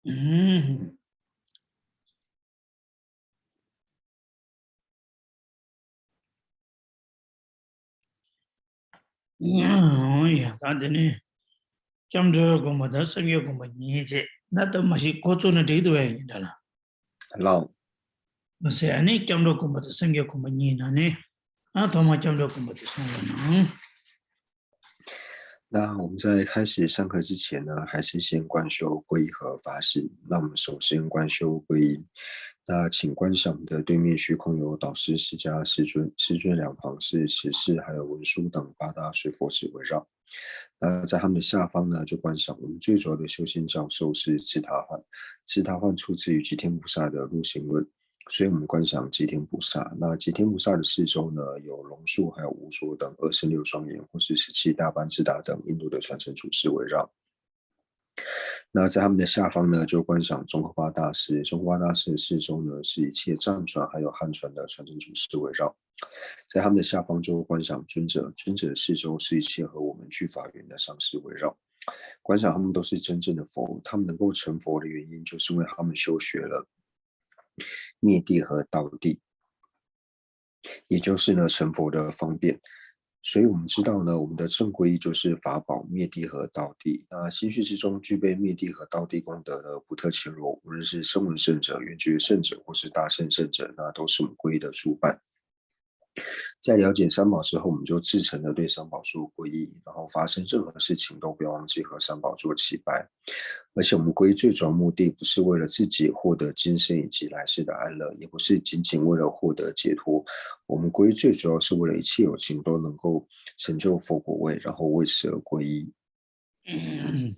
嗯，呀，他的呢，讲这个么子生意个么年纪，那都么是各种的这都来的了。让那现在讲这个么子生意个么年了呢？啊，他们讲这个么子生意呢？那我们在开始上课之前呢，还是先观修皈依和法事。那我们首先观修皈依。那请观想我们的对面虚空有导师释迦世尊，世尊两旁是持世还有文殊等八大水佛使围绕。那在他们的下方呢，就观想我们最主要的修仙教授是智他幻，智他幻出自于吉天菩萨的入行论。所以我们观想吉天菩萨。那吉天菩萨的四周呢，有龙树、还有无所等26双眼，或是17大班智达等印度的传承祖师围绕。那在他们的下方呢，就观想宗喀巴大师。宗喀巴大师的四周呢，是一切藏传还有汉传的传承祖师围绕。在他们的下方就观想尊者，尊者的四周是一切和我们具法缘的上师围绕。观想他们都是真正的佛，他们能够成佛的原因，就是因为他们修学了灭地和道地，也就是呢成佛的方便。所以我们知道呢，我们的正皈依就是法宝灭地和道地。那心绪之中具备灭地和道地功德的不特勤罗，无论是声闻圣者、缘觉圣者或是大圣圣者，那都是我们皈依的主伴。在了解三宝之后，我们就至诚的对三宝说皈依，然后发生任何事情都不要忘记和三宝做祈拜。而且我们皈依最主要目的不是为了自己获得今生以及来世的安乐，也不是仅仅为了获得解脱。我们皈依最主要是为了一切有情都能够成就佛果位，然后为此而皈依。嗯嗯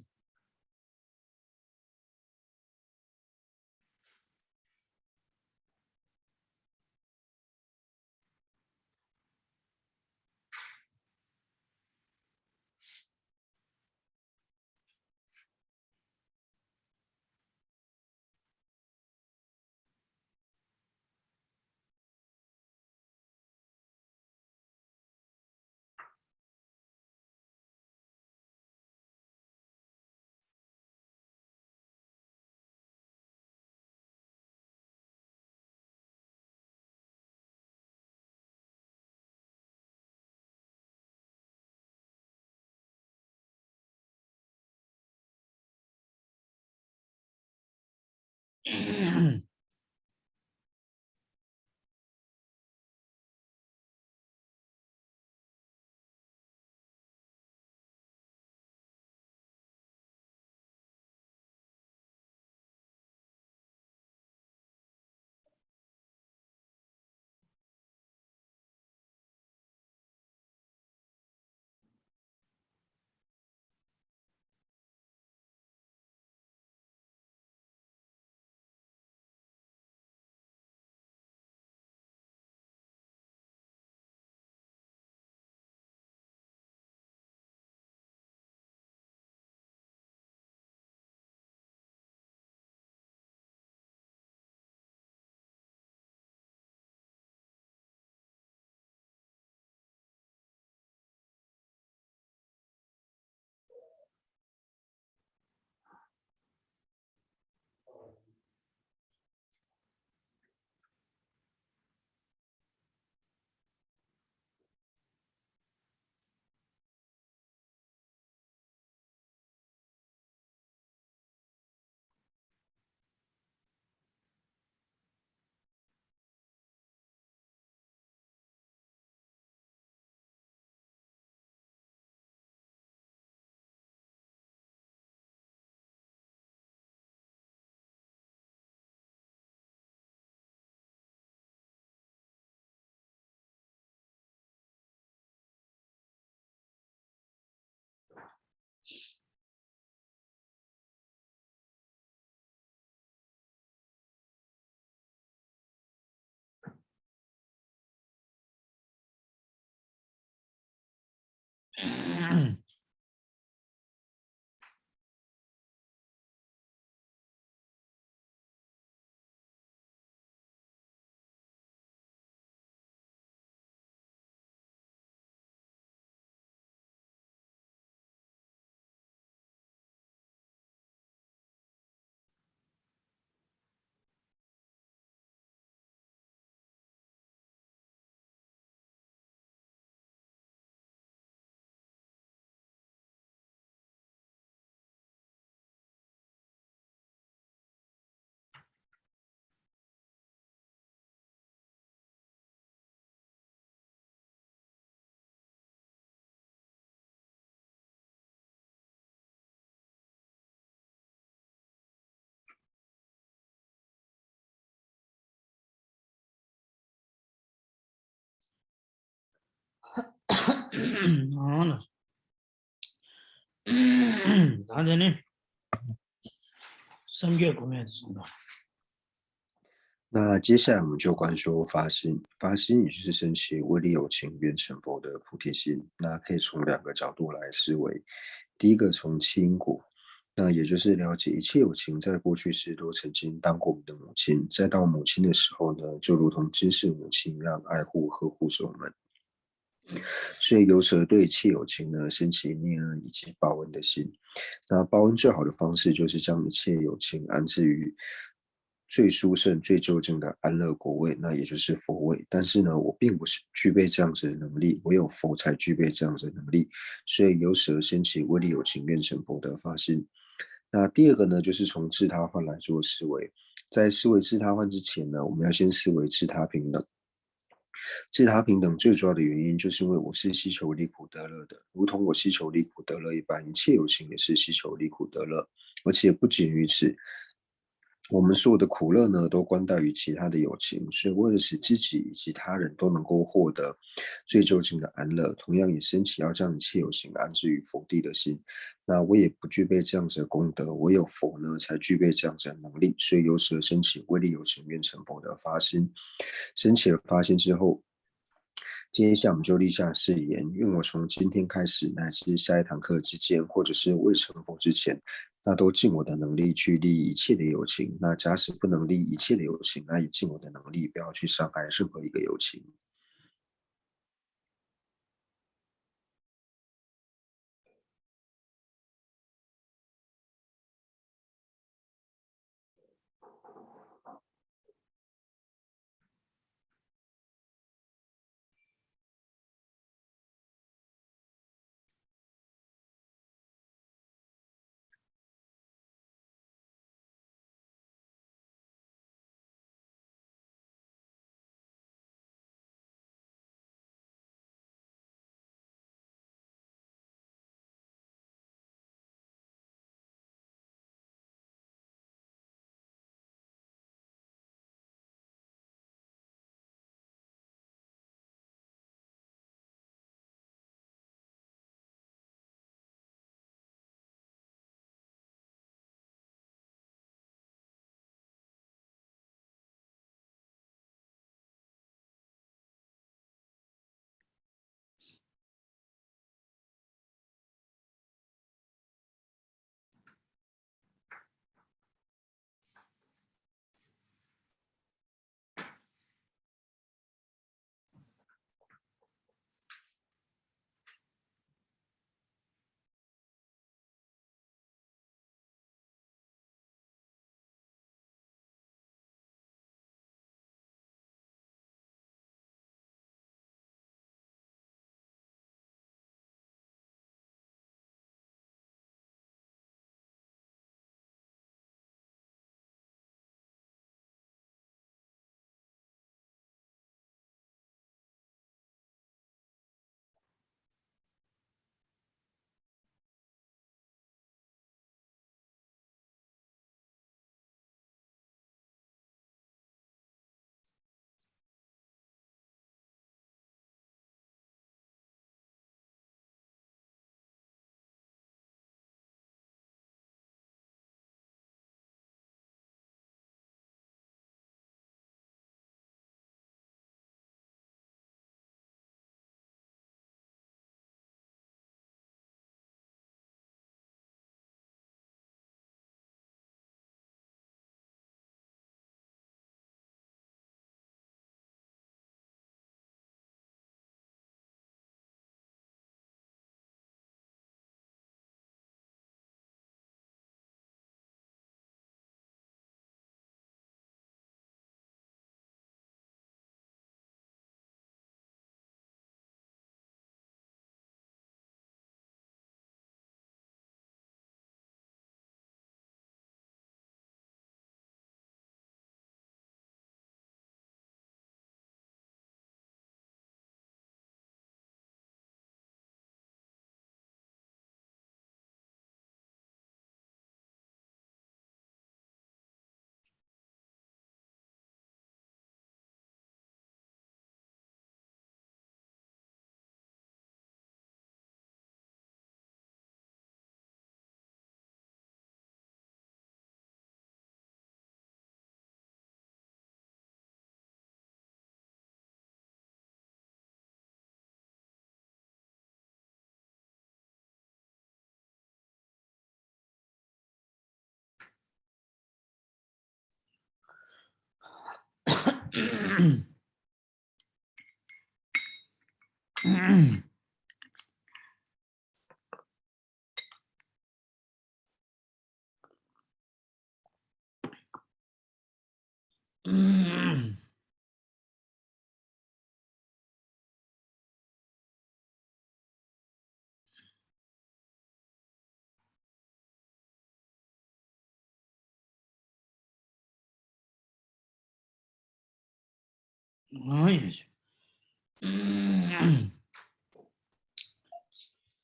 嗯好了，大家呢，3月公演中的，那接下来我们就观修发心，发心也就是升起威力有情愿成佛的菩提心。那可以从两个角度来思维。第一个从弃因果，那也就是了解一切有情在过去世都曾经当过我们的母亲，在到母亲的时候呢，就如同知世母亲一样爱护呵护着我们。所以由此对切有情呢升起念恩以及报恩的心。那报恩最好的方式就是将一切有情安置于最殊胜、最究竟的安乐国位，那也就是佛位。但是呢，我并不是具备这样子的能力，唯有佛才具备这样子的能力。所以由此而升起威力有情愿成佛的发心。那第二个呢，就是从自他换来做思维。在思维自他换之前呢，我们要先思维自他平等。自他平等最主要的原因，就是因为我是希求离苦得乐的，如同我希求离苦得乐一般，一切有情也是希求离苦得乐，而且不仅于此，我们所有的苦乐呢，都关待于其他的有情，所以为了使自己以及他人都能够获得最究竟的安乐，同样也升起要将一切有情安置于佛地的心。那我也不具备这样子的功德，唯有佛呢才具备这样子的能力，所以由此而升起威力有情愿成佛的发心。升起了发心之后，接下来我们就立下誓言，愿我从今天开始，乃至下一堂课之间，或者是未成佛之前，那都尽我的能力去利益一切的有情。那假使不能利益一切的有情，那也尽我的能力，不要去伤害任何一个有情。哎呀，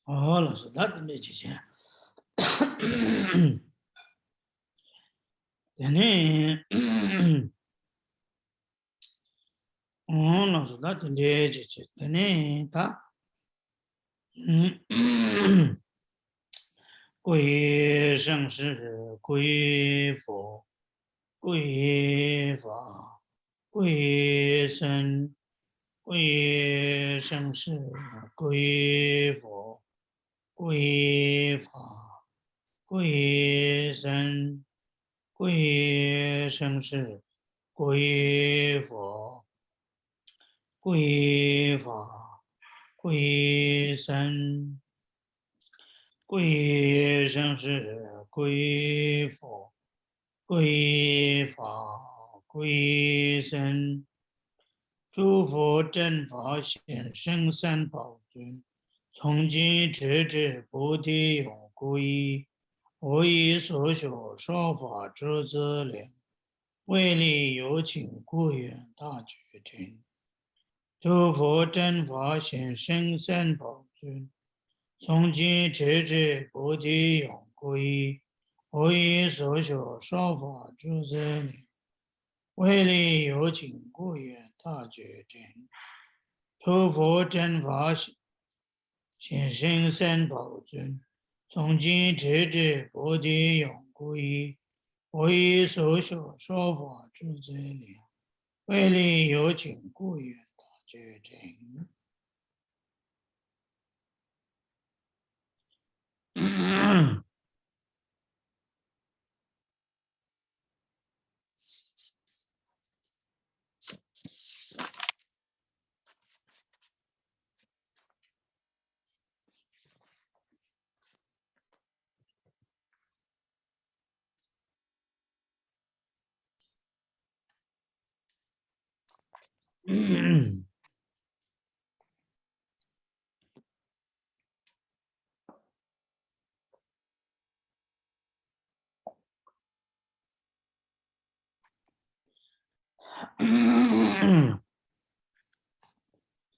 哦，老师，他的那几天，哦，老师，他的那几天，归生是归佛，归法，归僧，归生是归佛，归法，归僧，归生是归佛，归法，归僧。归生是归佛，归法，归僧，诸佛正法显圣三宝尊，从今直至菩提永归依，我以所学说法诸资粮，为利有请故愿大觉天。诸佛正法显圣三宝尊。从今直至菩提永归依，我以所学说法诸资粮，为利有请故愿大觉天。诸佛真法显圣三宝尊，从今直至菩提永归依，我以所学说法诸资粮，为利有请故愿大觉天。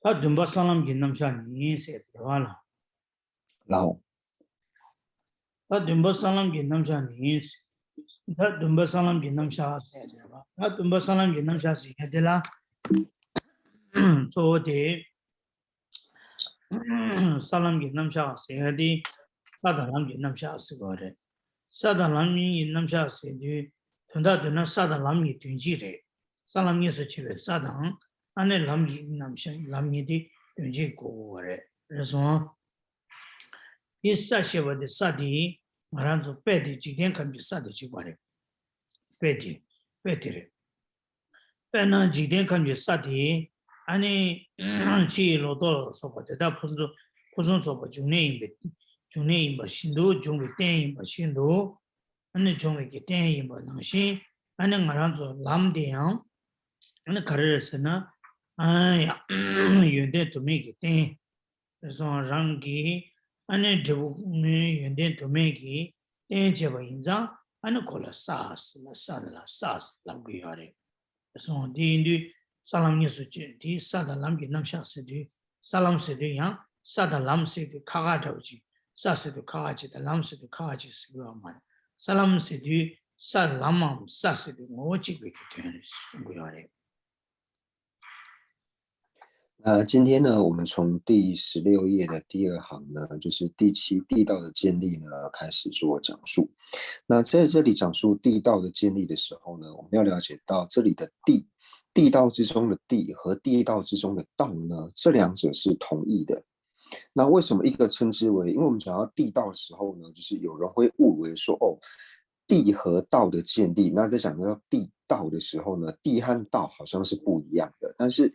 他准备上来给那么下你写的话了，然后他准备上来给那么下你，他准备上来给那么下写的吧，他准备上来给那么下写的啦，昨天上来给那么下写的，萨达兰给那么下是个的，萨达兰给那么下写的，等到等到萨达兰给登记的，萨达兰是去的萨达，按那兰给那么下兰给的登记过的，是说。一萨些话的萨的，马上就白的几天看比萨的去过来，白的白的嘞，白呢几天看比萨的，安尼去老多说话的，但不是说话就那一把新都就会电一把新都，安尼就会给电一把东西，安尼马上就蓝电，安尼卡的是呢，哎呀，有点都没给电，说让给。안에 저분이 연대 도매기 대제바 인자 안에 콜라 사스나 사들라 사스라 비하래 그래서 디인디 살람니 수치 디 사달람기 남샤스디 살람스디 양 사달람스디 카가다우지 사스디 카가지다 람스디 카가지 스고만 살람스디 살람맘 사스디 모치게 되는 스고야래 今天呢，我们从第16页的第2行呢，就是第7地道的建立呢，开始做讲述。那在这里讲述地道的建立的时候呢，我们要了解到这里的地道之中的地和地道之中的道呢，这两者是同义的。那为什么一个称之为？因为我们讲到地道的时候呢，就是有人会误以为说，哦，地和道的建立。那在讲到地道的时候呢，地和道好像是不一样的，但是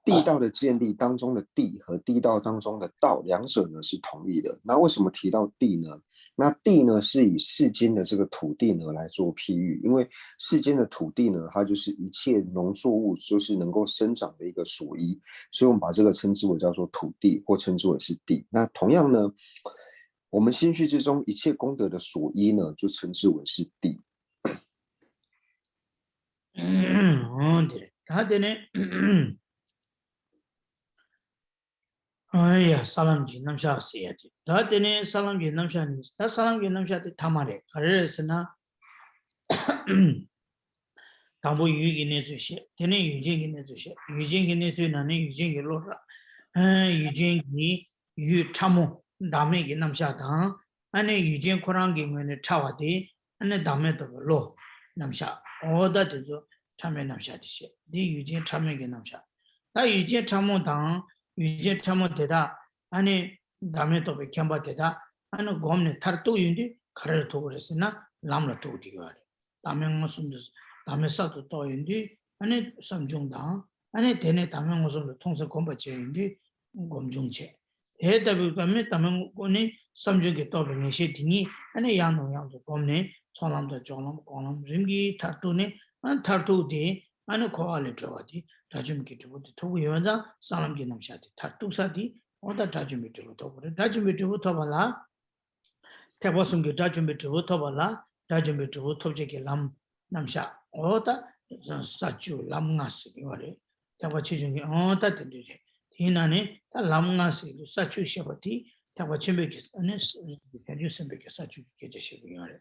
地道的建立当中的地和地道当中的道，两者呢是同义的。那为什么提到地呢？那地呢是以世间的这个土地呢来做譬喻，因为世间的土地呢，它就是一切农作物就是能够生长的一个所依，所以我们把这个称之为叫做土地，或称之为是地。那同样呢，我们心绪之中一切功德的所依呢，就称之为是地。对，他的呢，哎呀，萨拉姆吉那么下写的，他的呢，萨拉姆吉那么下你，他萨拉姆吉那么下的他妈的，可是呢，당부 유익 있는 주시, 되는 유익 있는 주시, 유익 있는 주는 유익이 로라, 유익이 유 참모 다음에 게 남샤당, 안에 유익 코랑기 면에 차와디, 안에 다음에 또 로 남샤, 어다 되죠 참에 남샤디시, 네 유익 참에게 남샤, 나 유익 참모당 유익 참모 되다, 안에 다음에 또 백현바 되다, 안에 곰네 탈도 윤디 가르 도 그랬으나 남라 도 디가 다음에 무슨 다음에 사도 또 인디 아니 삼중당 아니 되네 다음에 무슨 통서 공부체인디 공중체 해답을 가면 다음에 거니 삼중게 또 변시 되니 아니 양노양도 범네 소람도 조람 공람 림기 타투네 안 타투디 아니 코알레 들어가디 다줌게 들어도 토고 여자 사람게 남샤디 타투사디 어다 다줌게 들어도 그래 다줌게 들어도 봐라 태보승게 다줌게 들어도 봐라 다줌게 들어도 톱제게 람 남샤 어다 사주 람가스 이거래 타바 치중에 어다 된대래 디나네 다 람가스 사주 셔버티 타바 쳔베게 아니 대주선베게 사주 계제시고 이거래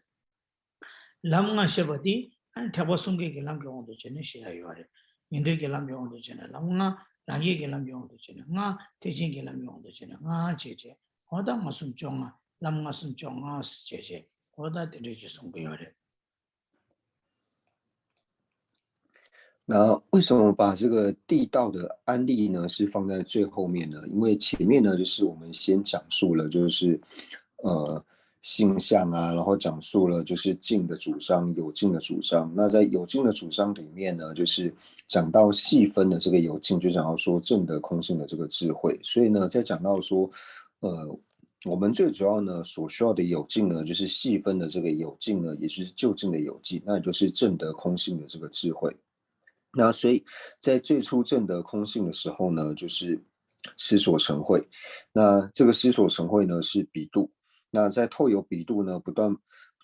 람가 셔버티 아니 타바승게 람경도 전에 시야 이거래 인도게 람경도 전에 람가 랑게게 람경도 전에 nga 대진게 람경도 전에 nga 제제 어다 무슨 종아 람가스 종아 제제 어다 되지 송베요래那为什么把这个地道的案例呢是放在最后面呢？因为前面呢就是我们先讲述了就是性相啊，然后讲述了就是静的主张、有静的主张。那在有静的主张里面呢，就是讲到细分的这个有静，就讲到说正的空性的这个智慧。所以呢，在讲到说我们最主要呢所需要的有静呢，就是细分的这个有静呢，也就是就近的有静，那也就是正得空性的这个智慧。那所以在最初证得空性的时候呢，就是思所成慧。那这个思所成慧呢是比度。那在透有比度呢，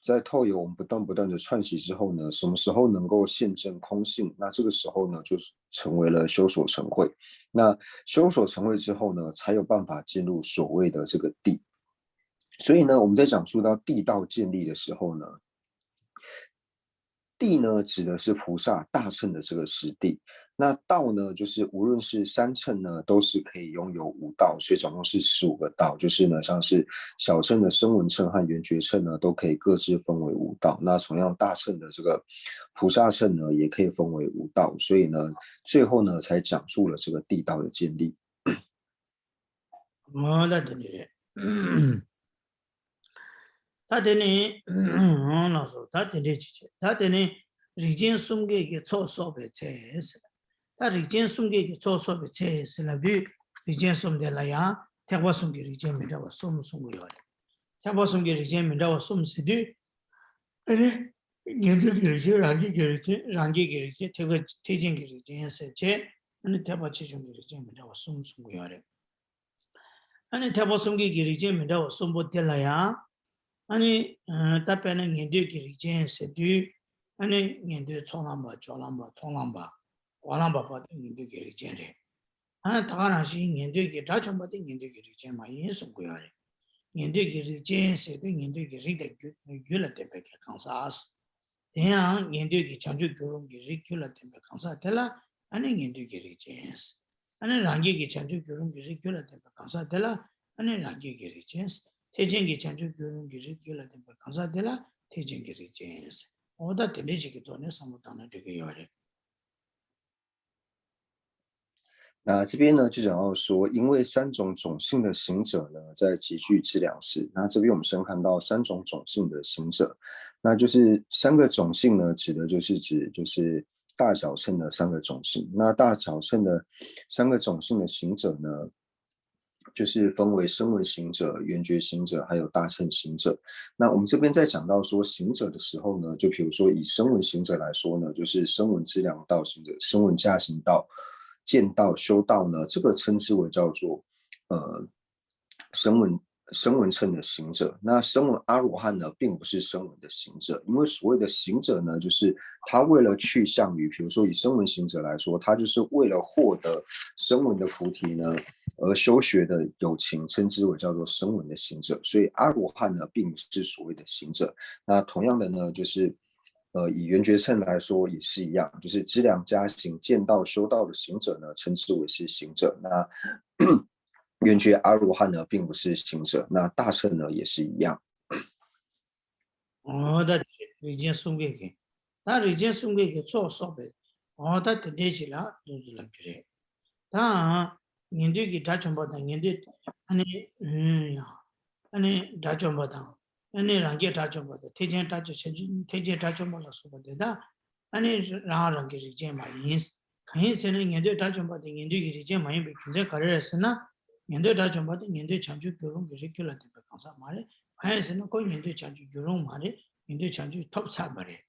在透有我们不断的串习之后呢，什么时候能够现证空性？那这个时候呢，就成为了修所成慧。那修所成慧之后呢，才有办法进入所谓的这个地。所以呢，我们在讲述到地道建立的时候呢，地呢，指的是菩萨大乘的这个实地。那道呢，就是无论是三乘呢，都是可以拥有五道，所以总共是15个道。就是呢，像是小乘的声闻乘和缘觉乘呢，都可以各自分为五道。那同样大乘的这个菩萨乘呢，也可以分为五道。所以呢，最后呢，才讲述了这个地道的建立。那对的，他的呢，老说他的呢，他的呢，日间送给个操作的才是，他日间送给个操作的才是了，比日间送的那样，他我送给日间没得我送不了的，他我送给日间没得我送是的，哎，年度给日间，让给日间，推荐给日间是这，那他把其中给日间没得我送不了的，那他把送给日间没得我送不掉了呀。아니 답변은 년도에 기리진 세두 아니 년도에 총람바 조람바 통람바 와람바 받은 년도에 기리진래 아 다가나시 년도에 다좀 받은 년도에 기리진 마 인송고야래 년도에 기리진 세두 년도에 기리데 귤라데 베게 강사스 대양 년도에 장주 교롱 기리 귤라데 베 강사텔라 아니 년도에 기리진 아니 랑게게 장주 교롱 기리 귤라데 베 강사텔라 아니 랑게 기리진 태진기 chanchu gyurung giri gyula tenpa kansa dila 태진기 rijensi. Oda tenri chiki tohne samudana digi yore. 那这边呢，就讲到说，因为三种种姓的行者呢，在集聚资粮食。那这边我们先看到三种种姓的行者，那就是三个种姓呢，指的就是大小乘的三个种姓。那大小乘的三个种姓的行者呢，就是分为声闻行者、缘觉行者，还有大乘行者。那我们这边在讲到说行者的时候呢，就比如说以声闻行者来说呢，就是声闻资粮道行者、声闻加行道、见道、修道呢，这个称之为叫做呃声闻乘的行者。那声闻阿罗汉呢，并不是声闻的行者，因为所谓的行者呢，就是他为了去向于，比如说以声闻行者来说，他就是为了获得声闻的菩提呢。而修学的有情称之为叫做声闻的行者，所以阿罗汉呢，并不是所谓的行者。那同样的呢，就是以缘觉乘来说也是一样，就是资粮加行见道修道的行者呢，称之为是行者。那缘觉阿罗汉呢，并不是行者。那大乘呢，也是一样。的已经送给给，他已经送给给做设备，的等待起来都是了觉得，他面对给他全部的面对，呀，他全部的，让给他全部的，提前他就先去，提前他全部了说不对的，然后让给人家嘛意思，看意思呢，面对他全部的，面对给人家嘛也别现在搞的是呢，面对他全部的，面对长久沟通给人给了这个讲啥嘛嘞，还是呢，过面对长久沟通嘛嘞。面对长久 top 差不嘞，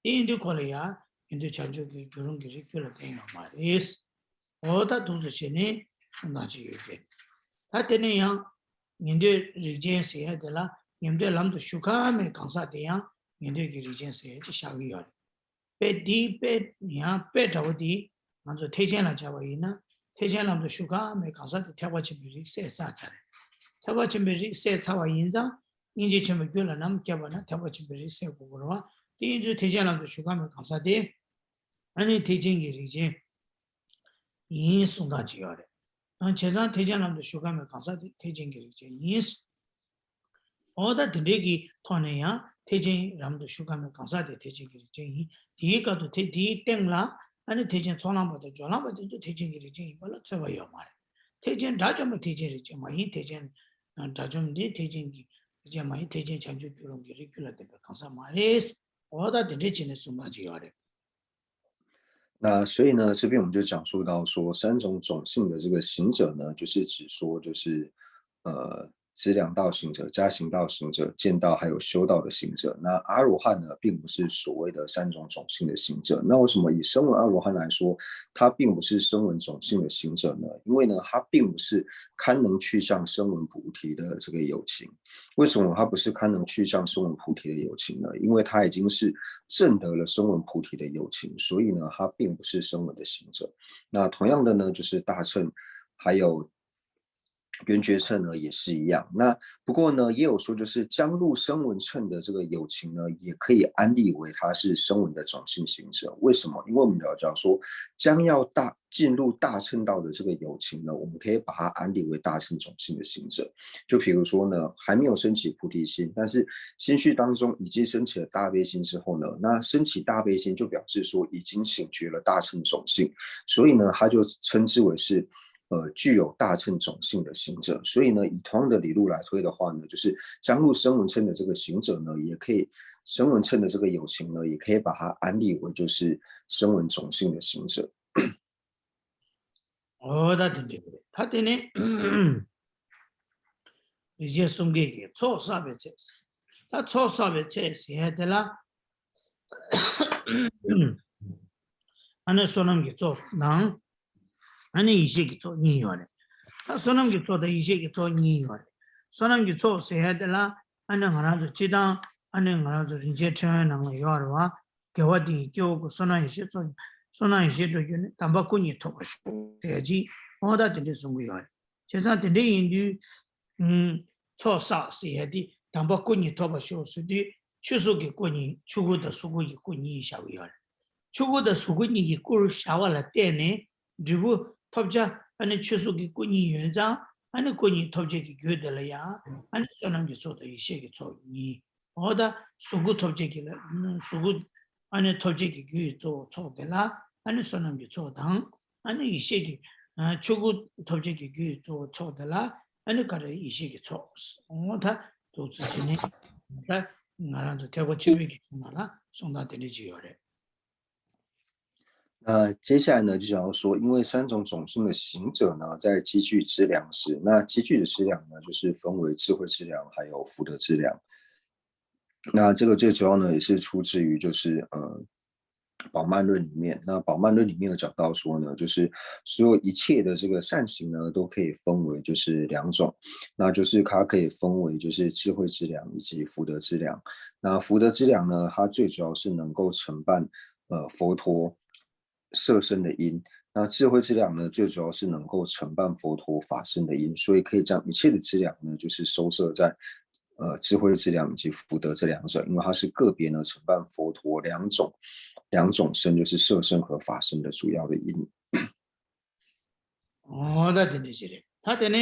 印度过来呀，面对长久给各种给人给了这样嘛意思，我的都是现在那就有点，他等那样面对人间世界的啦，面对咱们的修卡没讲啥的样，面对给人间世界就下个月，白地白年白着的，那就提前了加为呢，提前咱们的修卡没讲啥的，跳过去比人晒啥子嘞，跳过去比人晒差完印章。인지 처음에 교라 남 개발나 대바치 베리 세고로와 인지 대전남도 주가면 감사돼 아니 대전이 이제 이 순간지요래 제가 대전남도 주가면 감사돼 대전이 이제 이 어다 드리기 토네야 대전남도 주가면 감사돼 대전이 이제 이가도 대디 땡라 아니 대전 전남보다 전남보다 대전이 이제 이걸로 쳐봐요 말 대전 다좀 대전이 이제 많이 대전 다좀데 대전이 이제 많이 대전 장주 그런 게 리귤러 때 강사 말이스 어다 대전의 순간지요래那所以呢，这边我们就讲述到说，三种种姓的这个行者呢，就是指说，就是资粮道行者、加行道行者、见道还有修道的行者。那阿罗汉呢，并不是所谓的三种种姓的行者。那为什么以声闻阿罗汉来说，他并不是声闻种姓的行者呢？因为呢，他并不是堪能去向声闻菩提的这个有情。为什么他不是堪能去向声闻菩提的有情呢？因为他已经是证得了声闻菩提的有情，所以呢，他并不是声闻的行者。那同样的呢，就是大乘还有缘觉乘呢也是一样。那不过呢，也有说就是将入声闻乘的这个有情呢，也可以安立为他是声闻的种姓行者。为什么？因为我们了解说，将要进入大乘道的这个有情呢，我们可以把它安立为大乘种姓的行者。就比如说呢，还没有升起菩提心，但是心绪当中已经升起了大悲心之后呢，那升起大悲心就表示说已经醒觉了大乘种姓，所以呢，他就称之为是具有大乘种姓的行者。所以呢，以同样的理路来推的话呢，就是将入声闻乘的这个行者呢，也可以声闻乘的这个有情呢，也可以把它安立为就是声闻种姓的行者。어다 된대 그래 다 되네 이제 숨기게 초사베 체스 다 초사베 체스 해야 되라 안에 소남기 초낭 안에 이제기 초 니요래 다 소남기 초다 이제기 초 니요래 소남기 초 해야 되라 안에 하나도 지당 안에 하나도 이제 천하는 거 요러와 개와디 교고 소나 이제 초 소나 이제 저기는 담바꾼이 토고 대지 어다 된대 숨기요 제가 된대 인도 초사 해야 돼 담바꾼이 토고 쇼스디 추수기 꾼이 추구的수고기 꾼이 샤위요 추구的수고니 꿀 샤와라 때네 그리고 톱자 아니 추수기 꾼이 연장 아니 꾼이 톱제기 교들이야 아니 소남기 소도 이시기 소니 어다 수고 톱제기라 수고 아니 톱제기 교조 소들라 아니 소남기 소당 아니 이시기 추구 톱지기 규조 초달라 아니 가래 이식이 초 뭐다 도스지네 다 나라도 대고 침비기 말아 송다 되지요래 那接下来呢，就想要说，因为三种种性的行者呢，在积聚资粮时，那积聚的资粮呢，就是分为智慧资粮还有福德资粮。那这个最主要呢，也是出自于就是宝鬘论里面。那宝鬘论里面有讲到说呢，就是所有一切的这个善行呢，都可以分为就是两种，那就是它可以分为就是智慧之粮以及福德之粮。那福德之粮呢，它最主要是能够承办佛陀色身的因。那智慧之粮呢，最主要是能够承办佛陀法身的因，所以可以将一切的资粮呢，就是收摄在智慧之粮以及福德这两者，因为它是个别呢承办佛陀两种身，就是色身和法身的主要的因。那真的是的，他的呢，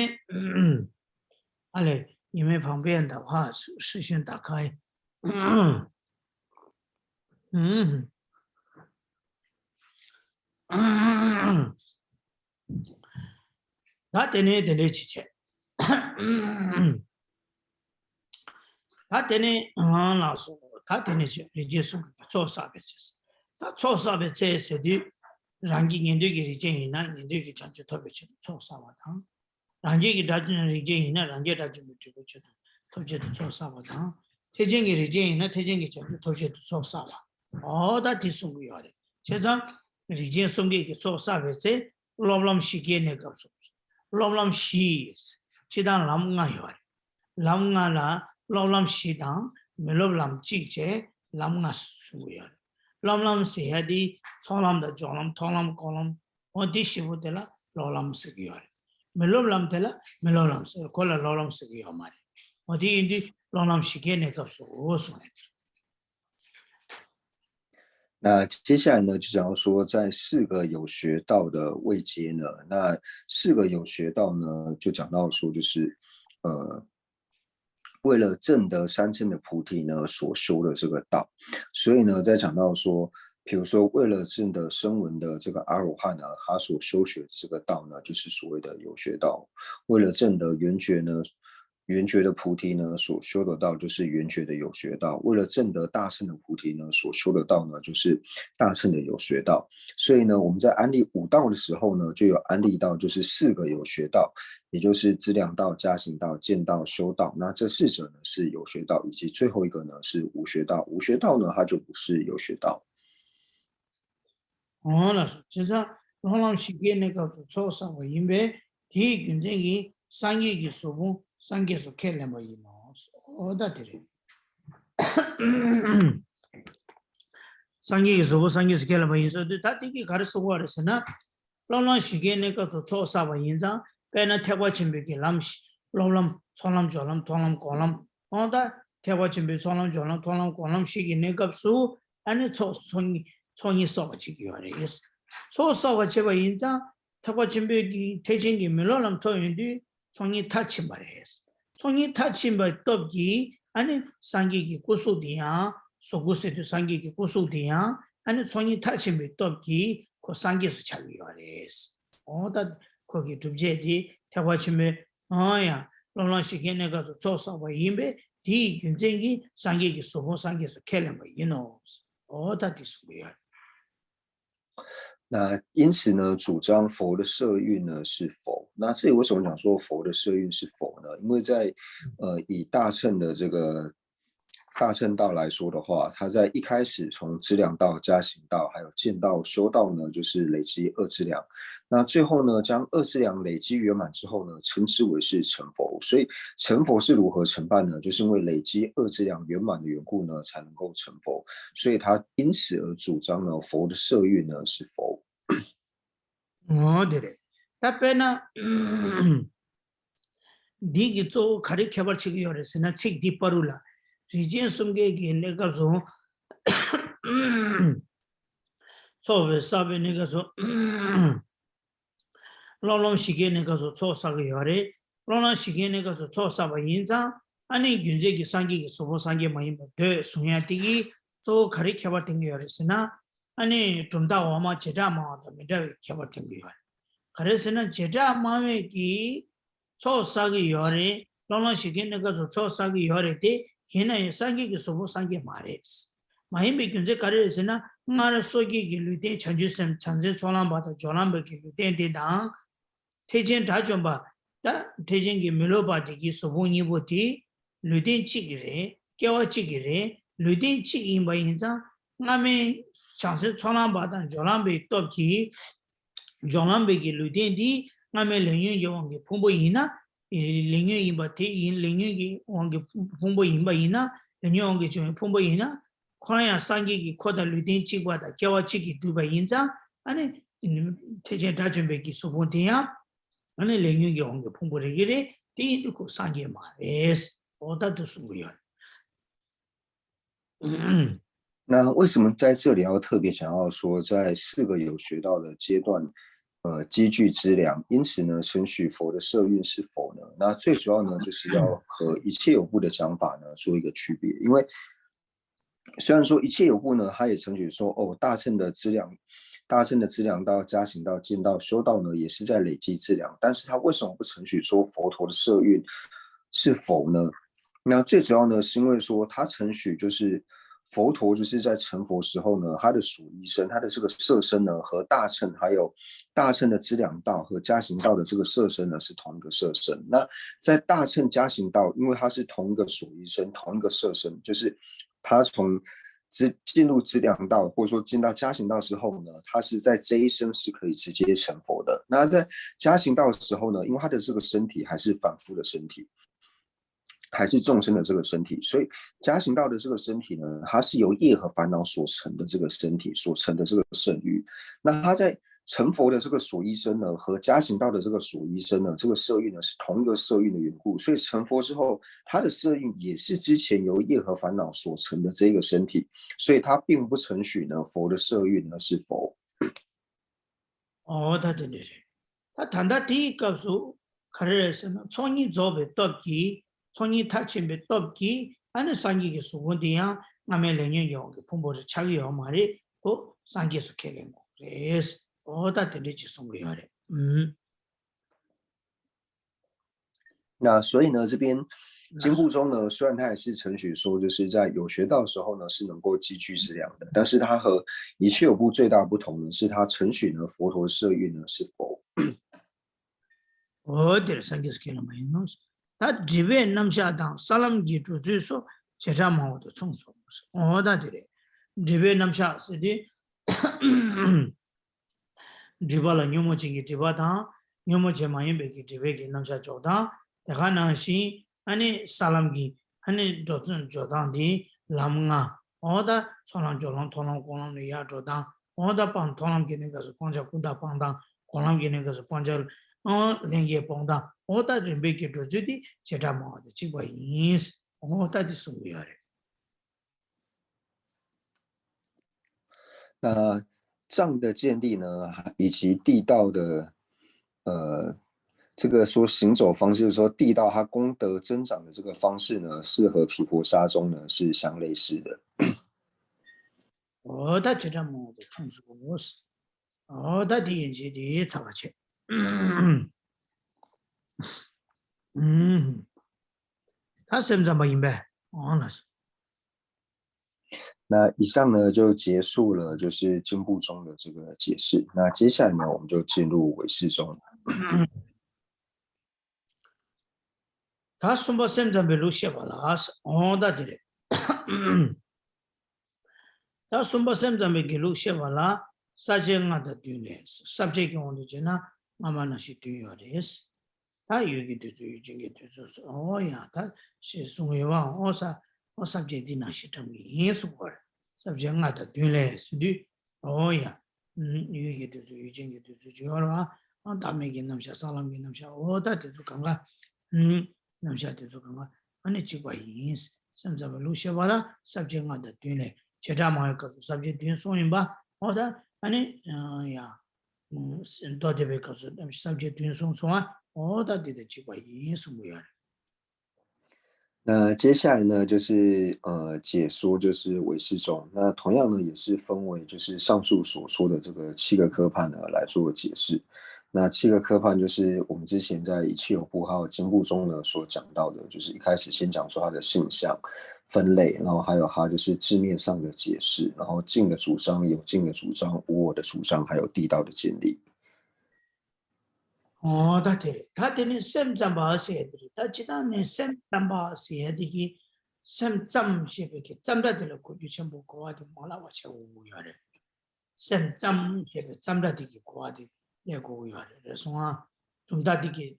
好嘞，你们方便的话，视讯打开，他的呢，的呢，去，他的呢，老师，他的呢是理解说做啥的，他做啥的这些的，让你面对的建议呢，面对的讲究特别清楚，做啥嘛，他，让你给他的建议呢，让你他就没这个觉得，特别的做啥嘛，他，推荐给的建议呢，推荐给讲究特别的做啥嘛，他提送给我的，现在理解送给做啥的这，老老实给那个说，老老实，其他老母爱有的，老母爱啦。老西当，没老季节，老那苏呀，老谁还的，草的叫汤高我的媳妇的了，老是个呀，没的了，没是，过了老是个呀嘛的，我的老是个那个说的。那接下来呢，就想要说，在四个有学道的位阶呢，那四个有学道呢，就讲到说，就是为了证得三乘的菩提呢，所修的这个道，所以呢，在讲到说，比如说为了证得声闻的这个阿罗汉呢，他所修学的这个道呢，就是所谓的有学道；为了证得圆觉呢，圆觉的菩提呢，所修的道就是圆觉的有学道；为了证得大乘的菩提呢，所修的道呢，就是大乘的有学道。所以呢，我们在安利五道的时候呢，就有安利到就是四个有学道。也就是资粮道、加行道、见道、修道。那这四者呢是有学道，以及最后一个呢是无学道。无学道呢，它就不是有学道。那是，其实老是给那个做啥个，因为第一军政的商业的书本，商业是开了嘛，伊嘛，的嘞。商业书本，商业是开了嘛，伊说的，他这个开始说话的是呢，老是给那个做啥个，因为。배나 태과 침비기 람시 롬람 손람 조람 통람 고람 어다 태과 침비 손람 조람 통람 고람 시기 내갑수 아니 총이 써가지기요래 예스 소서가지고 인자 태과 침비기 태진기 밀로람 토인디 총이 타치 말이에스 총이 타치 말 떡기 아니 상기기 고소디야 소고세도 상기기 고소디야 아니 총이 타치 말 떡기 그 상기에서 차리요래스 어다 거기 두제디 태화침에 아야 롤런시게네 가서 조사와 임베 디 균쟁이 상계기 소보 상계에서 켈레마 you know that is weird 那因此呢，主张佛的色蕴呢是佛。那这里为什么讲说佛的色蕴是佛呢？因为在以大乘的这个大乘道来说的话，它在一开始从资粮道、加行道还有见道、修道呢，就是累积二资粮。那最后呢，将二资粮累积圆满之后呢，称之为是成佛。所以成佛是如何成办呢？就是因为累积二资粮圆满的缘故呢，才能够成佛。所以他因此而主张呢，佛的色蕴呢是佛。对。답변은 디기 조 가리 개발치기 요래서나 책 뒷바루라 리진 숨게기 내가서 소베 사베 내가서 롱롱 시게 내가서 초사가 요래 롱롱 시게 내가서 초사바 인자 아니 균제기 상기기 소보 상기 많이 돼 송야티기 조 가리 개발된 게 요래서나 아니 좀다 와마 제자마다 메다 개발된 게 요래 그래서는 제자 마음에 기 초사기 요래 롱롱시긴 내가 초사기 요래 때 걔네 상기기 소보 상기 말해 마힘이 근제 가르에서나 나를 속이 길때 전주선 전제 조람바다 조람베기 때때다 태진 다좀바 다 태진기 밀로바디기 소보니보티 르딘 치기래 깨워 치기래 르딘 치기 바인자 나메 장세 조람바다 조람베 떡기 조람베기 르딘디 나메 랭유 요왕기 풍보이나 랭유 이바티 랭유기 왕기 풍보이바이나 랭유 왕기 좀 풍보이나 코나야 상기기 코다 르딘 치과다 깨워 치기 두바인자 아니 태진 다좀베기 소본티야 아니 랭유기 왕기 풍보리기래 디도 상기 말레스 어다도 수고요 那为什么在这里要特别想要说，在4个有学到的阶段，积聚资粮，因此呢，承许佛的色蕴是否呢？那最主要呢，就是要和一切有部的讲法呢做一个区别，因为虽然说一切有部呢，它也承许说，哦，大乘的资粮道、加行道、见道、修道呢，也是在累积资粮，但是它为什么不承许说佛陀的色蕴是否呢？那最主要呢，是因为说它承许就是佛陀就是在成佛时候呢，他的属一身，他的这个色身呢，和大乘还有大乘的资粮道和加行道的这个色身呢，是同一个色身。那在大乘加行道，因为它是同一个属一身，同一个色身，就是他从进入资粮道或者说进到加行道之后呢，他是在这一生是可以直接成佛的。那在加行道的时候呢，因为他的这个身体还是反复的身体。还是众生的这个身体，所以加行道的这个身体呢，它是由业和烦恼所成的这个身体，所成的这个圣欲。那它在成佛的这个所依身呢，和加行道的这个所依身呢，这个色蕴呢是同一个色蕴的缘故，所以成佛之后，它的色蕴也是之前由业和烦恼所成的这个身体，所以它并不承许呢佛的色蕴呢是佛。哦，对，他谈到第一个数，可是呢，从你做的到底。 손이 타침에 떴기 안에 상기기 수분이야 남의 레년용 풍부를 차기요 말이 그 상기에서 keleng 그래서 어다 들리지 송이야래 那所以呢，这边经部中呢，虽然它也是承许说，就是在有学道的时候呢，是能够积聚资粮的，但是它和一切有部最大不同呢，是它承许呢佛陀色蕴呢是佛。어디를 상기에서 keleng 말이노 다 집에 남샤당 사람기 주주소 제자마오도 총소 어다들이 집에 남샤 쓰디 디발라 뇨모징기 디바다 뇨모제 마임베기 디베기 남샤 조다 대가나시 아니 사람기 아니 도전 조당디 람nga 어다 소랑 조랑 토랑 고랑의 야조다 어다 방 토랑기는 가서 방자 군다 방당 고랑기는 가서 방자 랭게 봉다 오다 준비기 조주디 제자마도 지고 인스 오다지 소리야래 那藏的见地呢，以及地道的这个说行走方式，就是说地道它功德增长的这个方式呢，是和毗婆沙宗呢是相类似的。오다 제자마도 총수고 모스 오다 디인지디 차바체他身上不明白，那是。那以上呢就结束了，就是经部中的这个解释。那接下来呢，我们就进入唯识中。他什么身上被录写完了？是的的。他什么身上被给录写完了？啥子样的对呢？啥子给我的讲呢？我们那是对的是。 他有个就是有这个就是说，哦呀，他是送给我啥，我啥子的那些东西也是我的，啥子俺的对嘞是的，哦呀，有个就是有这个就是这样了，他们给那些啥了，给那些，我他就是刚刚，那些就是刚刚，俺的几个意思，甚至不录写完了，啥子俺的对嘞，接着嘛个啥子对送人吧，我的，俺的，呀，到这边告诉啥子对送啊。 哦，他的这个因素不一样。那接下来呢，就是解说就是唯识宗。那同样呢，也是分为就是上述所说的这个7个科判呢来做解释。那7个科判就是我们之前在一切有部还有经部中呢所讲到的，就是一开始先讲说它的性相分类，然后还有它就是字面上的解释，然后静的主张、有静的主张、无我的主张，还有地道的建立。다들 샘잠바세들이 다 지난해 샘잠바세들이 샘잠시베게 짬다들 고주 전부 고아도 몰라와 채우고요래 샘잠시베 짬다디기 고아도 내고요래 그래서 좀다디기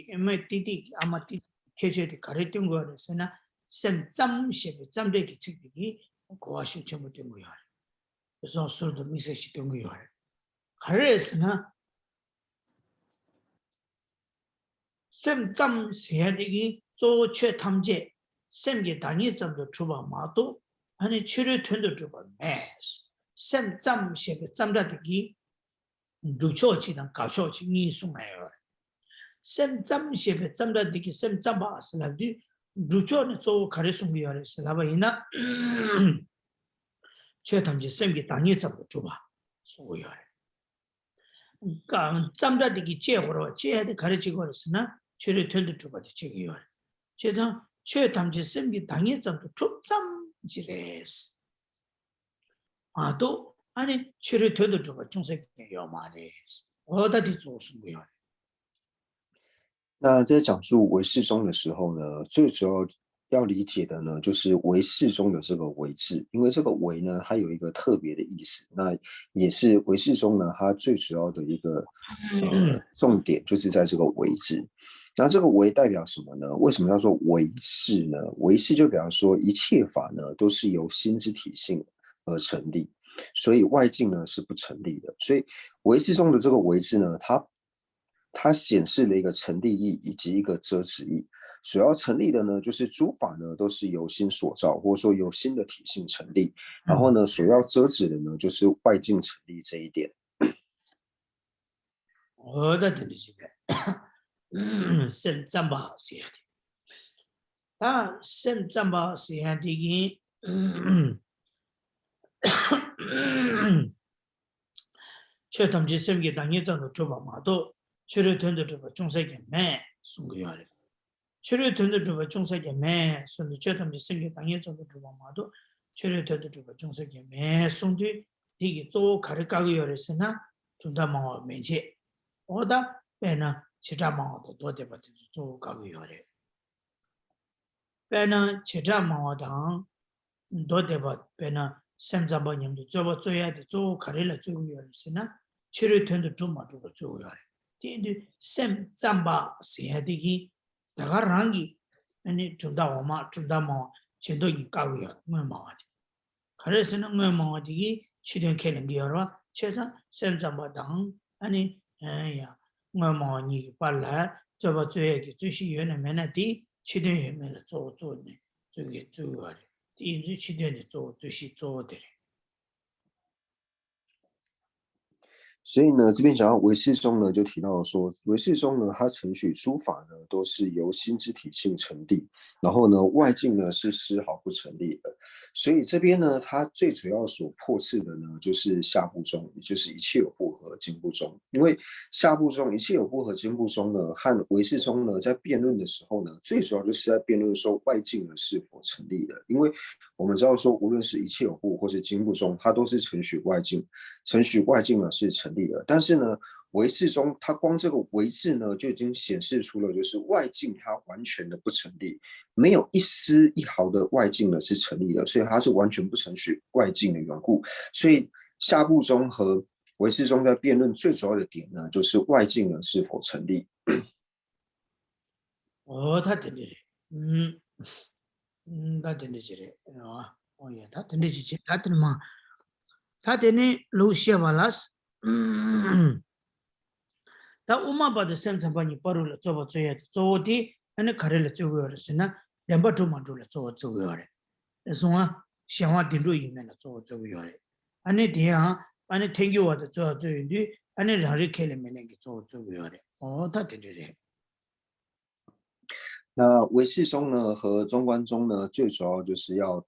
MTD 아마티 계절이 가르던 거라서나 샘잠시베 짬다기 측디기 고아시 전부 된 거요래 그래서 서로도 미세시 된 거요래 그래서나 샘짬 세야되기 조체 탐제 샘게 단위 점도 주바 마도 아니 치료 튼도 주바 매스 샘짬 셰베 짬다되기 루초치는 가쇼치 니수마요 샘짬 셰베 짬다되기 샘짬바스라디 루초는 조 가르송비야레 슬라바이나 체 탐제 샘게 단위 점도 주바 소요레 까 짬다되기 제호로 제한테 가르치고 있으나 최를 튼도 주바도 제기요 제가 최담지 쌤기 당일점도 좁잠지레스 아도 아니 최를 튼도 주바 중sek이요 말이스 어디다 좋습니다 那在讲述唯识宗的时候呢，最主要要理解的呢，就是唯识宗的这个唯字，因为这个唯呢，它有一个特别的意思，那也是唯识宗呢，它最主要的一个重点，就是在这个唯字。那这个唯代表什么呢？为什么叫做唯识呢？唯识就表示说一切法呢都是由心之体性而成立，所以外境呢是不成立的。所以唯识中的这个唯字呢，它显示了一个成立意以及一个遮止意。所要成立的呢，就是诸法呢都是由心所造，或者说由心的体性成立。然后呢，所要遮止的呢，就是外境成立这一点。我的这里这个쌤 잠바 세야 돼. 다 쌤 잠바 세야 되기 최담지 쌤게 당예전도 줘봐 마도 최를 던져 줘봐 중세게 매 숨겨야 최를 던져 줘봐 중세게 매 손도 최담지 쌤게 당예전도 줘봐 마도 최를 던져 줘봐 중세게 매 손도 이게 또 가르가고 열었으나 좀더 뭐 매지 오다 배나 지자마도 도대바도 또 가고 열에 배나 지자마당 도대바 배나 샘자번님도 저거 줘야 돼. 저 가래라 주고 열으시나 치료 텐도 좀 맞고 주고 열에. 근데 샘 잠바 세야되기 다가랑기 아니 좀다 오마 좀다 뭐 제도기 까고요. 뭐 마와디. 그래서는 뭐 마와디기 치료 캐는 비어라. 최자 샘 잠바당 아니 야 뭐 뭐니 빨라 저거 줘야 돼. 주시 연에 맨나디 치료 연에 저做네. 저기 주고 一直去店里做这些做的。所以呢，这边讲到唯识宗呢，就提到说，唯识宗呢，它承许诸法呢都是由心之体性成立，然后呢，外境呢是丝毫不成立的。所以这边呢，它最主要所破斥的呢，就是下部宗，也就是一切有部和经部宗。因为下部宗、一切有部和经部宗呢，和唯识宗呢，在辩论的时候呢，最主要就是在辩论说外境呢是否成立的。因为我们知道说，无论是一切有部或是经部宗，它都是承许外境，承许外境呢是成立的。但是呢，唯识中，它光这个唯字呢，就已经显示出了，就是外境它完全的不成立，没有一丝一毫的外境呢是成立的，所以它是完全不承许外境的缘故。所以下部中和唯识中在辩论最主要的点呢，就是外境呢是否成立。他等的，他等的这里啊，也他等的这他等嘛，他等的路线完了是，다 우마바드 샘sam바니 빠루라 저거 줘야 돼. 저어디 아니 가래를 쪼고요르스나 렘바 좀만줄라 저거 쪼고요래. 그래서 시험화 딘로 이면은 저거 쪼고요래. 아니 디야 아니 탱교와도 저거 쪼인디 아니 라리 켈레면에 저거 쪼고요래. 다 되리래. 那唯识宗呢和中观宗呢，最主要就是要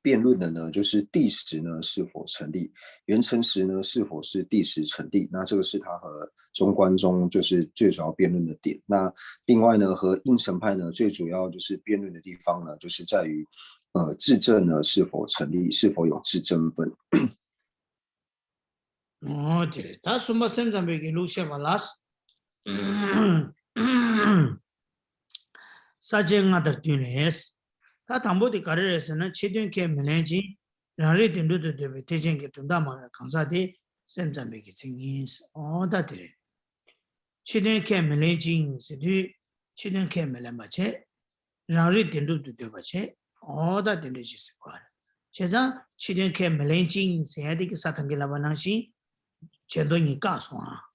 辩论的呢，就是第十呢是否成立，元成实呢是否是第十成立。那这个是他和中观宗就是最主要辩论的点。那另外呢，和应成派呢，最主要就是辩论的地方呢，就是在于质证呢是否成立，是否有质证分。对，他什么身上被给录下完了？사제가 더튜네스 다 담보디 가르에서는 치든케 밀렌지 라리 딘도도 되베 대전게 좀다마 강사디 센자메기 생긴스 다들이 치든케 밀렌지 스디 치든케 밀렌마체 라리 딘도도 되바체 다 딘도지스 과 제자 치든케 밀렌지 세야디기 사탄게 라바나시 제도니 가소아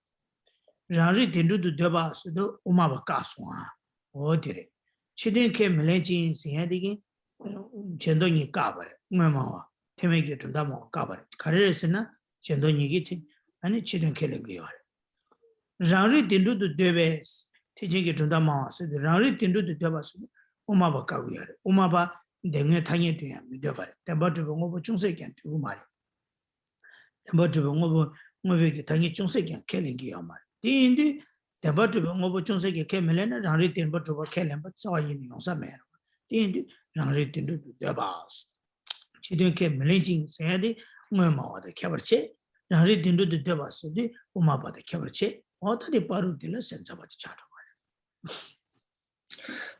라리 딘도도 되바스도 우마바 가소아 어디래 치든케 밀렌지 세야디기 전도니 까버려 뭐뭐 태매기 준다 뭐 까버려 가르에서나 전도니기 아니 치든케를 기어 라리 딘도도 되베 티징기 준다 뭐 라리 딘도도 되바스 우마바 까고야 우마바 냉에 당에 돼야 믿어버려 대바주 뭐 중세견 되고 말이 대바주 뭐 뭐베기 당에 중세견 켈링기야 말 디인디 대바주 뭐 중세견 켈멜레나 라리 딘바주 켈렘 자와이니 용사메 디인디 라리 딘도도 되바스 치든케 밀렌징 세야디 뭐마와데 켜버치 라리 딘도도 되바스디 우마바데 켜버치 어디에 바로딜라 센자바지 차로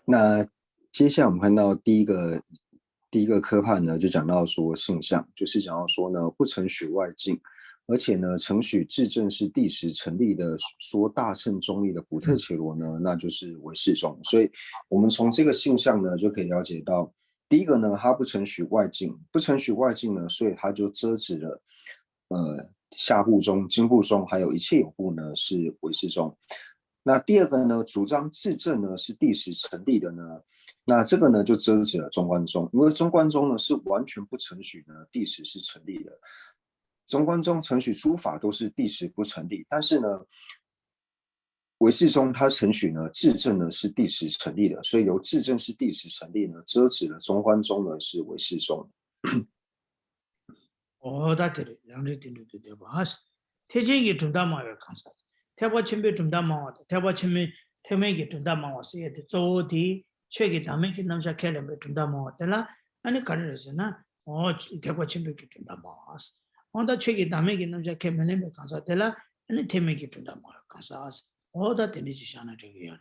那接下来我们看到第一个科判呢，就讲到说性相，就是讲到说呢，不承许外境，而且呢，承许质证是第十成立的，说大乘中立的古特伽罗呢，那就是唯识宗。所以，我们从这个性相呢，就可以了解到，第一个呢，它不承许外境，不承许外境呢，所以它就遮止了，下部宗、经部宗，还有一切有部呢，是唯识宗。那第二个呢，主张质证呢是第十成立的呢，那这个呢就遮止了中观宗，因为中观宗呢是完全不承许呢第十是成立的，中观宗承许诸法都是第十不成立，但是呢，唯识宗它承许呢质证呢是第十成立的，所以由质证是第十成立呢，遮止了中观宗呢是唯识宗。다들이 양리 딘도도 되바스 태제기 준다 마요 강사 태바 침배 준다 마와 태바 침배 태매기 준다 마와서 예데 조디 최기 담에기 남자 켈레베 준다 마와텔라 아니 가르르스나 태바 침배기 준다 마와스 온다 최기 담에기 남자 켈레베 강사텔라 아니 태매기 준다 마요 강사스 다 되니지 샤나 저기야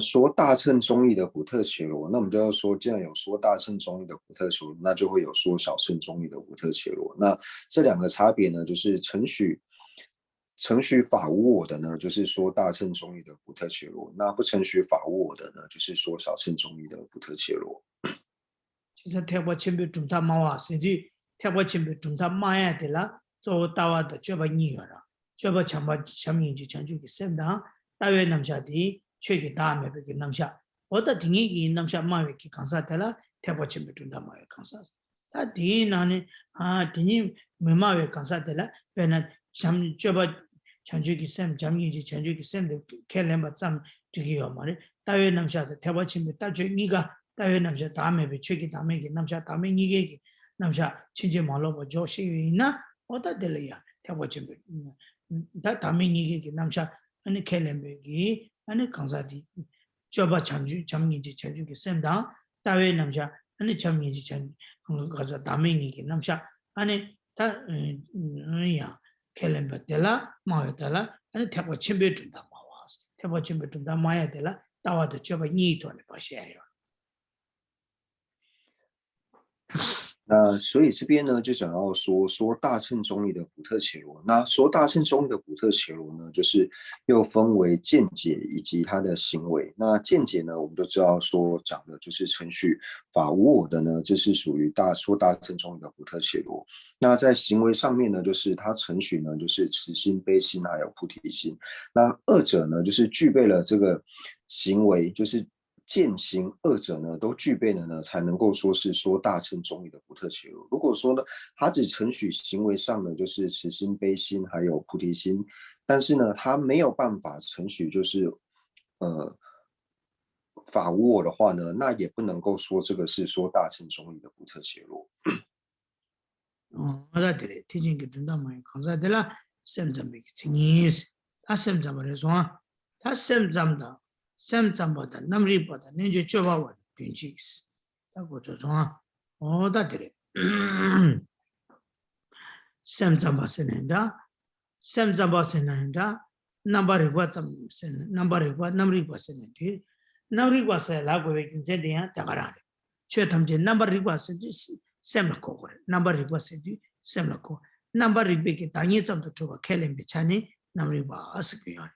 说大乘中义的古特伽罗，那我们就要说，既然有说大乘中义的古特伽罗，那就会有说小乘中义的古特伽罗。那这两个差别呢，就是承许法无我的呢，就是说大乘中义的古特伽罗；那不承许法无我的呢，就是说小乘中义的古特伽罗。其实태보 침배 준다 마와 세디 태보 침배 준다 마야 되라 저 따와도 저바 니여라 저바 참바 참인지 전주기 셈다 따외 남샤디 최기 다음에 그 남샤 어디 등이기 남샤 마외기 강사텔라 태보 침배 준다 마야 강사 다 디나니 디니 메마외 강사텔라 베나 참 저바 전주기 셈 잠인지 전주기 셈데 켈렘바 참 저기요 말이 따외 남샤도 태보 침배 따주 니가 다외 남자 다음에 최기 다음에 남자 다음에 니게 남자 친지 말로버 조시이나 어다 될이야 태보침 다 다음에 니게 남자 아니 켈렘베기 아니 강사디 저바 장주 장민지 전주기 셈다 다외 남자 아니 장민지 전 가서 다음에 니게 남자 아니 다야 켈렘베 될라 마에달라 아니 태보침베 준다 마와스 태보침베 준다 마야 될라 다와도 저바 니토네 바시야요那所以这边呢，就讲到说大乘中义的古特伽罗。那说大乘中义的古特伽罗呢，就是又分为见解以及他的行为。那见解呢，我们就知道说讲的就是承许法无我的呢，这是属于说大乘中义的古特伽罗。那在行为上面呢，就是他承许呢，就是慈心、悲心还有菩提心。那二者呢，就是具备了这个行为，就是见行二者呢都具备了呢，才能够说是说大乘中义的古特伽罗。如果说呢，他只承许行为上呢，就是慈心、悲心还有菩提心，但是呢，他没有办法承许就是法无我的话呢，那也不能够说这个是说大乘中义的不特切罗。맞아 그래. teaching 게 된다 말 강사들라 샘잠비 칭이스. 다 샘잠을 해서 다 샘잠다. 샘잠보다 남리보다 내주 줘봐와 된지스. 하고 저서 다 그래. 샘잠바스는다. 샘잠바스는다. 넘버를 봐좀 넘버를 봐 넘리 봐스는데 넘리 봐서 라고 이제 돼야 다가라. 최탐제 넘버를 봐서 semlako kore number riba se di semlako number riba ke tanye cham to ba khelen bi chani number riba asukyo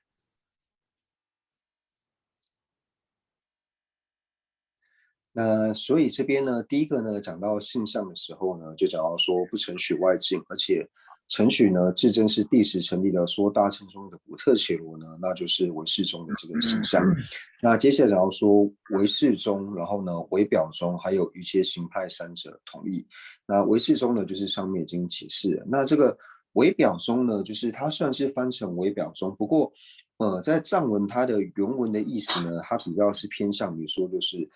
那所以这边呢，第一个呢，讲到性相的时候呢，就讲到说不承许外境，而且承许呢，自证是第十成立的说大乘中的不特切罗呢，那就是唯识中的这个形象。那接下来讲到说唯识中，然后呢唯表中，还有瑜伽行派三者同意。那唯识中呢，就是上面已经解释了。那这个唯表中呢，就是它算是翻成唯表中，不过在藏文它的原文的意思呢，它比较是偏向于说就是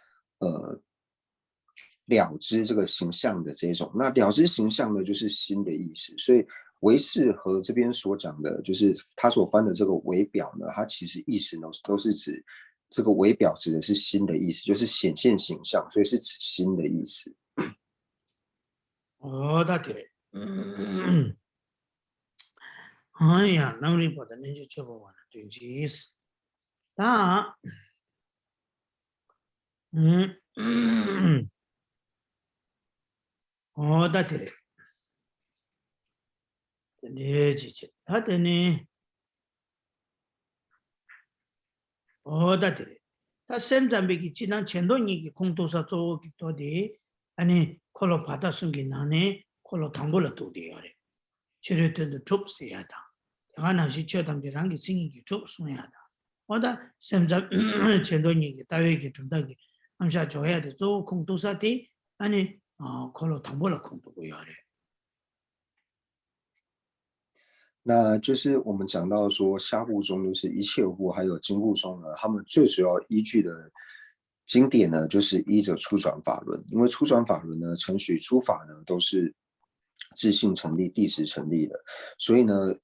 了知这个形象的这种，那了知形象呢，就是心的意思。所以唯识和这边所讲的，就是他所翻的这个唯表呢，它其实意思呢都是指这个唯表指的是心的意思，就是显现形象，所以是指心的意思。だって。哎呀，那么你把它那就吃不完了，对意思。那，だって。네, 지지. 하더니, 다 그래. 다 샘잠비기 지난 전동이기 공도사 쪽이 또디 아니 콜로 받아 숨긴 나네 콜로 당불로 또디 그래. 치료들도 좁세야다. 하나씩 쳐담지랑 게 생기기 좁소야다. 어다 샘잠 전동이기 다외기 준다기 암샤 줘야 돼. 저 공도사디 아니 콜로 당불로 공도고 그래. 那就是我们讲到说下部中就是一切有部还有经部中呢，他们最主要依据的经典呢，就是依着初转法轮，因为初转法轮呢，承许诸法呢都是自性成立、地识成立的，所以呢，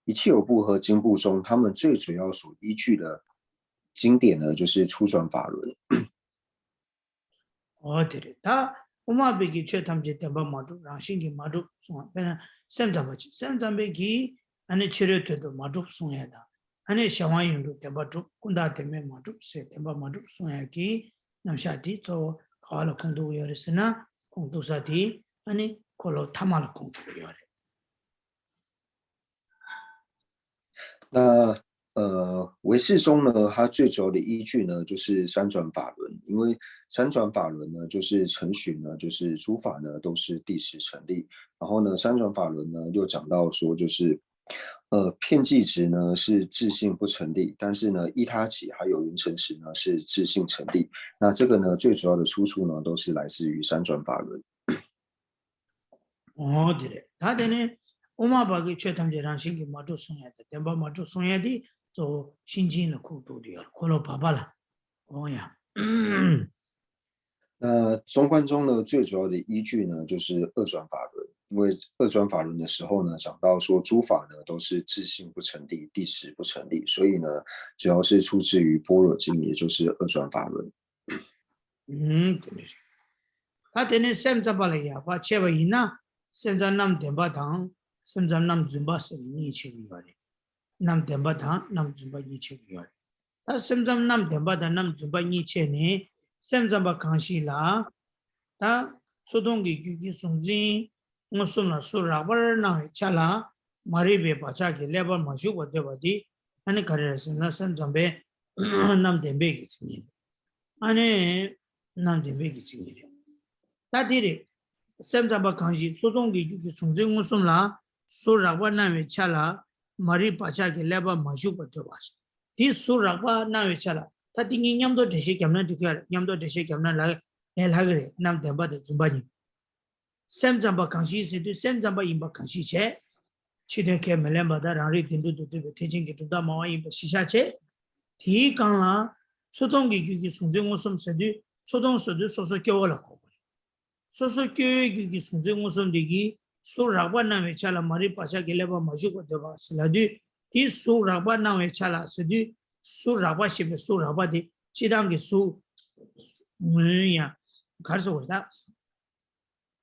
一切有部和经部中，他们最主要所依据的经典呢，就是初转法轮。对的，우마베기 최탐제 temba 마두 라신기 마두 송 베나 샘잠바치 샘잠베기 아니 치료트도 마두 송야다 아니 샤와인도 temba주 군다 때문에 마두 세 temba 마두 송야기 남샤디 저 가라 공도 요르스나 공도사디 아니 콜로 타마라 공도 요르 那唯识中呢，它最主要的依据呢，就是三转法轮，因为三转法轮呢，就是承许呢，就是诸法呢都是第十成立，然后呢，三转法轮呢又讲到说，就是片剂值呢是自性不成立，但是呢，依他起还有云成时呢是自性成立，那这个呢最主要的出处呢都是来自于三转法轮。对的，他的呢우마바기 최탐제랑 신기 마주 송야다 temba 마주 송야디 저 신진의 국도리야 콜로 바발라 오야 那中观中呢，最主要的依据呢，就是二转法轮。因为二转法轮的时候呢，讲到说诸法呢都是自性不成立，地识不成立，所以呢，主要是出自于般若经，也就是二转法轮。对。他等于现在把了呀，把切为那现在那么点把糖，现在那么准备是你去的了，那么点把糖，那么准备你去的了。他现在那么点把糖，那么准备你去呢，现在把康熙啦，他出动给举送进，我送了送了玩儿那吃了，马里边把这个来把马修过对吧的，俺你看着是那现在呗，那么点别个是你的，俺呢那么点别个是你的。 다 디리 샘자바 강시 소동기 주기 송정우 숨라 수라바 나메 차라 마리 파차게 레바 마슈 버터바시 디 수라바 나메 차라 다 딩이 냠도 대시 겸나 디겨 냠도 대시 겸나 라 내라그래 남 덴바데 좀바니 샘자바 강시 세디 샘자바 임바 강시 체 치데케 멜렘바다 라리 딘두도 대진게 두다 마와 임바 시샤체 디 강라 초동기 규기 송정우섬 세디 초동서도 소소 겨워라고 소소 교육이 송정우섬 되기 소라바나메 차라 마리 파샤 길레바 마주고 되바 슬라디 이 소라바나메 차라 세디 소라바시메 소라바디 지당기 소 뭐야 가르쳐 보다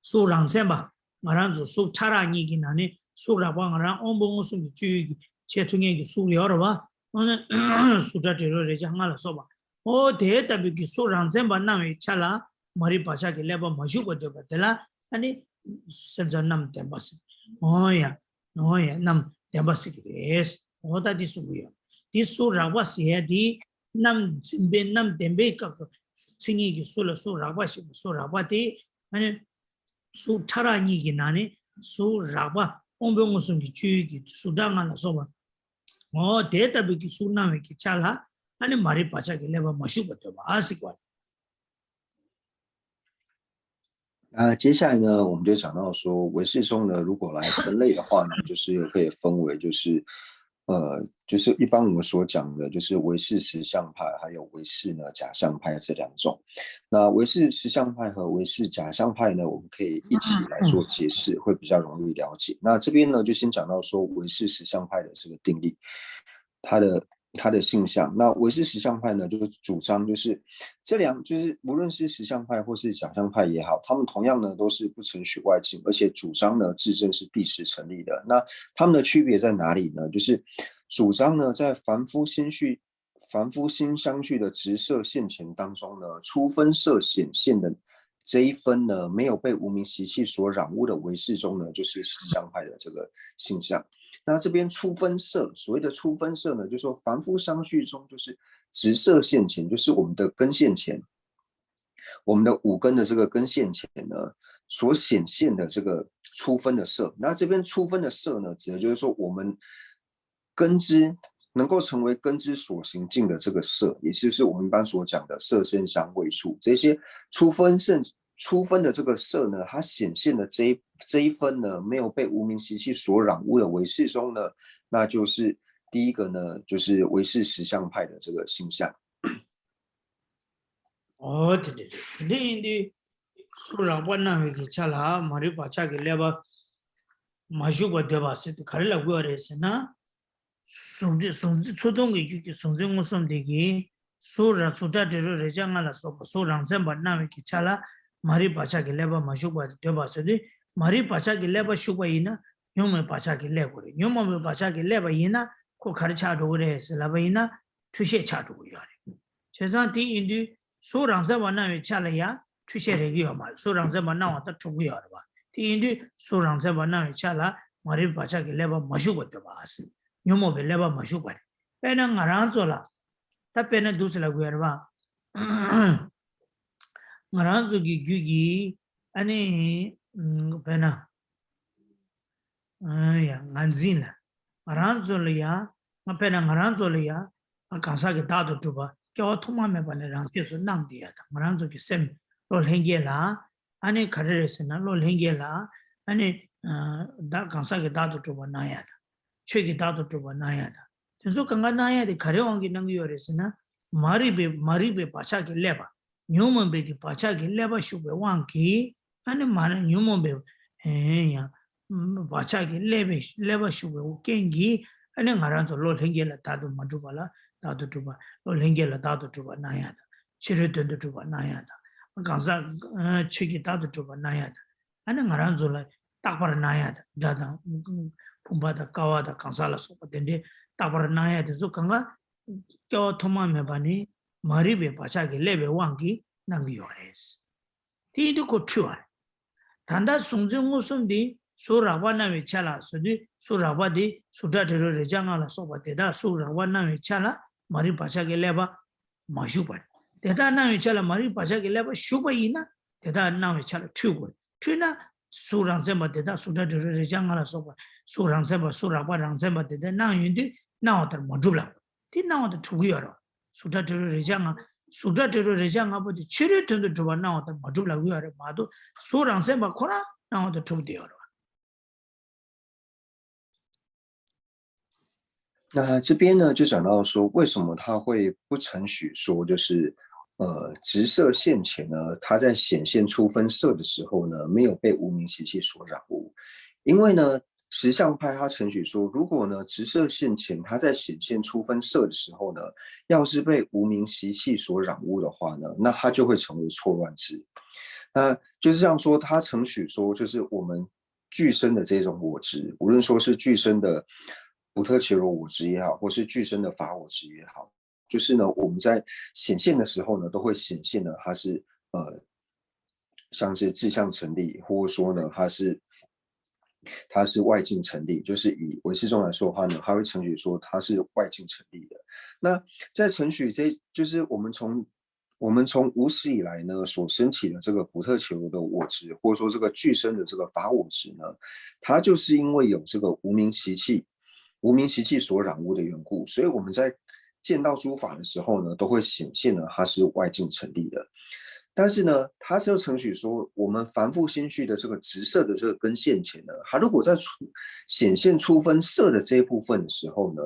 소랑셈바 말한서 소 차라니기 나네 소라방아랑 엄봉우섬 주기 제통의 소 열어봐 오늘 수다대로 장가를 써봐 대답이 소랑셈바 나메 차라 마리 파샤 길레바 마주고 되바 되라 아니 sebzanam tembas oya nam tembas kires oda disuya disu rawas ye di nam be nam dembe ka singi gi sula su rawas su rabati ani su tarani gi nani su raba ombe ngusum gi chu gi sudanga na soba data bi gi suname gi chala ani mari pacha gi leba mashu bato asikwa 接下来呢，我们就讲到说，唯识中呢，如果来分类的话呢，就是可以分为就是一般我们所讲的，就是唯识实相派，还有唯识呢假相派这两种。那唯识实相派和唯识假相派呢，我们可以一起来做解释，会比较容易了解。那这边呢，就先讲到说唯识实相派的这个定义，它的性向。那唯识实相派呢，就是主张就是就是无论是实相派或是假相派也好，他们同样呢都是不承许外境，而且主张呢自证是第十成立的。那他们的区别在哪里呢？就是主张呢在凡夫心相续的直色现前当中呢，初分色显现的这一分呢，没有被无明习气所染污的唯识中呢，就是实相派的这个性向。那这边初分色，所谓的初分色呢，就是说凡夫相续中就是直色现前，就是我们的根现前，我们的五根的这个根现前呢，所显现的这个初分的色。那这边初分的色呢，指的就是说我们根知能够成为根知所行境的这个色，也就是我们一般所讲的色声香味触，这些初分的这个色呢，它显现的这一分呢，没有被无明习气所染污的唯识中呢，那就是第一个呢，就是唯识实相派的这个性向。对，苏拉巴那维基查拉马里巴查给列巴马修巴对吧？是卡里拉古尔是那，从初动的就从这我说的个苏达这个人家阿拉说苏让这巴那维基查拉。मारी पाचा के लेबा माशुबा देबा सदे मारी पाचा के लेबा शुबा इना न्योम में पाचा के लेबो रे न्योम में पाचा के लेबा इना को खर्चा डोरे सलाबा इना ठुशे छाटो यारे छेसा ती इंदु सोरांजा बना में चालया ठुशे रेगियो मा सोरांजा बना वा त ठुगु यार बा ती इंदु सोरांजा बना में चाला मारी पाचा के लेबा माशुबा देबा आस न्योम में लेबा माशुबा पेना ngarazola ta pena dusla guerba Maranzuki Gugi, Annie Pena Nanzina, Maranzolia, Mapena Maranzolia, a Kansaki Dado Tuba, Kyotoma Mebaneran, Nandia, Maranzuki Sem, Lolhengela, Annie Carres and Lolhengela, Annie Kansaki Dado Tuba Nayada, Cheki Dado Tuba Nayada. Tenzukanga Naya, the Karewangi Nanguresina, Maribe Pachaki Leva. Nyuma be ki pacha ki leba shube wanki ane mana nyuma be ya pacha ki leba shube kengi ane ngaranzo lo lengela tadu madubala tadu tuba lo lengela tadu tuba nayada chiri tundu tuba nayada kansa chiki tadu tuba nayada ane ngaranzo la takpara nayada jada pumbada kawada kansa la sopa dende takpara nayada zo kanga kyo thoma mebani Maribe Pachaki lebe wangi nangyores. Tidu ko tuar. Tanda sungjung musundi surawana vichala sudi surawadi sudatero rejangala soba teda surawana vichala Mari Pachaki leba mashupan. Teda na vichala Mari Pachaki leba shubaina teda na vichala tugur. Tuna suranzema teda sudatero rejangala soba suranzema surawarangzema teda na yundi na otar madula. Ti na otar tugiyaro. Sudatero rejanga bodi chiri tundu tuba na otar madula guyare madu suranzema kora na otar tugiyaro. 那这边呢，就讲到说，为什么他会不承许说，就是直射现前呢，它在显现出分色的时候呢，没有被无名习气所染污，因为呢，实相派他承许说，如果呢直射现前它在显现出分色的时候呢，要是被无名习气所染污的话呢，那它就会成为错乱知。那就是这样说，他承许说，就是我们具身的这种我执，无论说是具身的不特伽罗我执也好，或是具身的法我执也好，就是呢，我们在显现的时候呢，都会显现呢，它是像是自相成立，或者说呢，它是外境成立，就是以唯识中来说的话呢，它会承许说它是外境成立的。那在承许就是我们从无始以来呢所升起的这个不特伽罗的我执，或者说这个具身的这个法我执呢，它就是因为有这个无名习气所染污的缘故，所以我们在见到诸法的时候呢，都会显现呢它是外境成立的。但是呢，它就承许说，我们凡夫心绪的这个直色的这个根现前呢，它如果在显现出分色的这一部分的时候呢，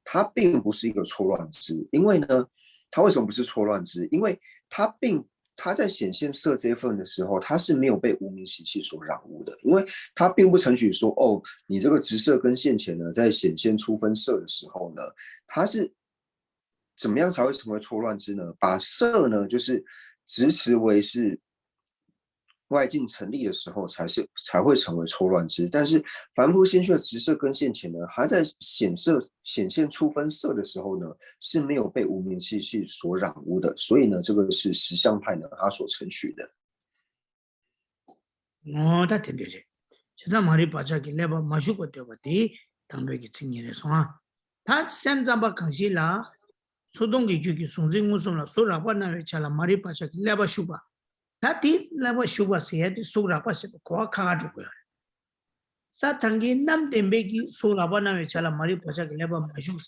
它并不是一个错乱知，因为呢，它为什么不是错乱知？因为它在显现色这一份的时候，它是没有被无名习气所染污的，因为它并不承许说，哦，你这个直色跟现前呢，在显现出分色的时候呢，它是怎么样才会成为错乱知呢？把色呢，就是执持为是外境成立的时候，才会成为错乱知。但是凡夫心绪的直色跟现前呢，还在显现出分色的时候呢，是没有被无明习气所染污的。所以呢，这个是实相派呢他所承许的。다 된대지. 제가 말이 바자기 레바 마슈고 되버디 당백이 칭이래서 다 샘잠바 강실라 소동기 주기 송징 무슨라 소라바 나를 잘라 말이 바자기 레바 슈바 다디 레바 슈바 세야디 소라바 세 고아 카가지고요. 사탕기 남dem베기 소라바 나를 잘라 말이 바자기 레바 마슈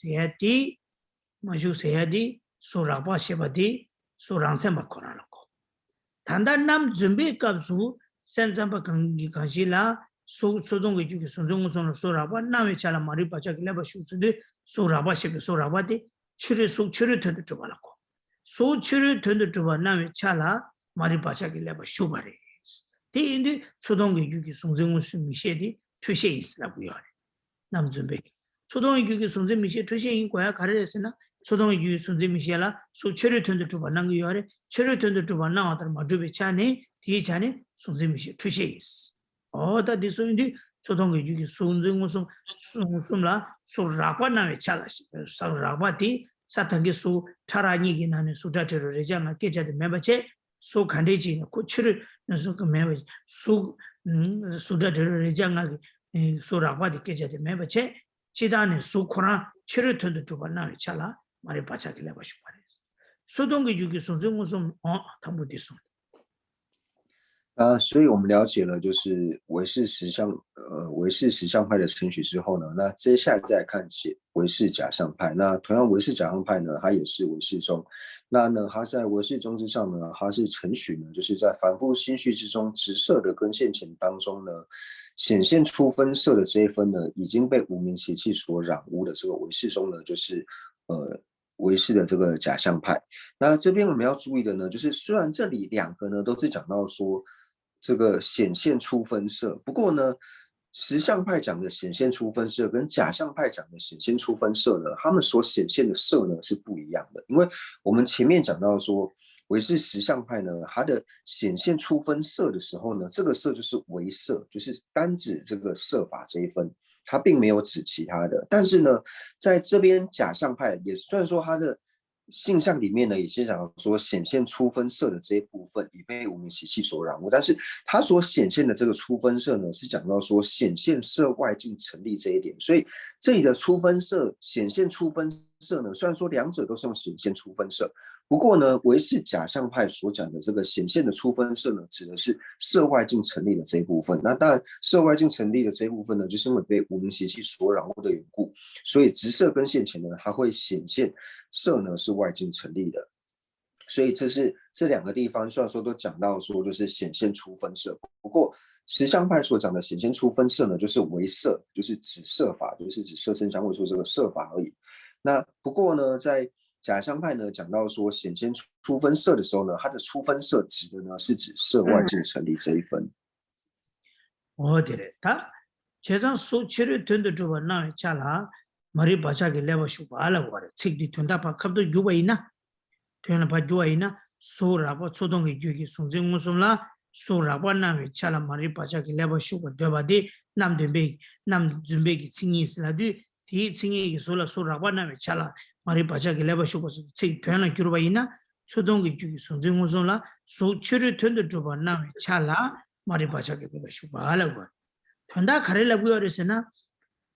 세야디 소라바 세바디 소랑셈바 코나놓고 단단 남 준비 값수 샘sampa kanshila sodongi juki sonjongo sono soraba nawe chala mari pacha kilaba shusudi soraba shebe soraba di chiri töndu chubalako so chiri töndu chubal nawe chala mari pacha kilaba shubare di indi sodongi juki sonjongo mishe di tushe islabu yore nam zumbe sodongi juki sonjongo mishe tushe in kwaya kareresina sodongi juki sonjongo mishe la so chiri töndu chubal nangu yore chiri töndu chubal nawa tar madube chane di chane 손님이 투시스 어다 디소인디 소동의 주기 손증무슨 숨라 소라바나에 차라시 사라바디 사탄게 소 타라니기 나는 소다테로 레자나 깨자데 매바체 소 간데지 고치를 너서 그 매바 소 소다테로 레자나 소라바디 깨자데 매바체 지단에 소코나 치르트도 주바나에 차라 말이 바차길래 봐슈 파레스 소동의 주기 손증무슨 담부디소所以我们了解了就是唯识实相派的承许之后呢，那接下来再来看唯识假相派。那同样唯识假相派呢，它也是唯识宗。那呢，它在唯识宗之上呢，它是承许呢，就是在凡夫心绪之中直色的跟现前当中呢，显现出分色的这一分呢，已经被无明习气所染污的这个唯识宗呢，就是唯识的这个假相派。那这边我们要注意的呢，就是虽然这里两个呢都是讲到说这个显现出分色，不过呢，实相派讲的显现出分色跟假相派讲的显现出分色呢，他们所显现的色呢是不一样的。因为我们前面讲到说，唯识实相派呢，它的显现出分色的时候呢，这个色就是唯色，就是单指这个色法这一分，它并没有指其他的。但是呢，在这边假相派也虽然说它的性相里面呢，也是讲说显现出分色的这一部分已被无明习气所染污，但是它所显现的这个出分色呢，是讲到说显现色外境成立这一点，所以这里的出分色、显现出分色呢，虽然说两者都是用显现出分色，不过呢，唯识假相派所讲的这个显现的出分色呢，指的是色外境成立的这一部分。那当然，色外境成立的这一部分呢，就是因为被无明习气所染污的缘故，所以直色跟现前呢，它会显现色呢是外境成立的。所以这两个地方，虽然说都讲到说就是显现出分色，不过实相派所讲的显现出分色呢，就是唯色，就是指色法，就是指色身相位处这个色法而已。那不过呢，在假象派呢讲到说显现出分色的时候呢，它的出分色指的呢是指色外境成立这一分。어디래 다 제장 소치를 튼도 좀 나에 차라 머리 바자게 레버 슈바라 거래 책디 튼다 바 갑도 유바이나 튼나 바 주아이나 소라바 초동의 유기 송정 무슨라 소라바 나에 차라 머리 바자게 레버 슈바 되바디 남데베 남 준베기 칭이스라디 디 칭이 소라 소라바 나에 차라 머리 바자게 레버 슈바 책 튼나 규르바이나 초동의 유기 송정 무슨라 소치를 튼도 좀 나에 차라 머리 바자게 레버 슈바라 거래 현다 가래라고 그랬으나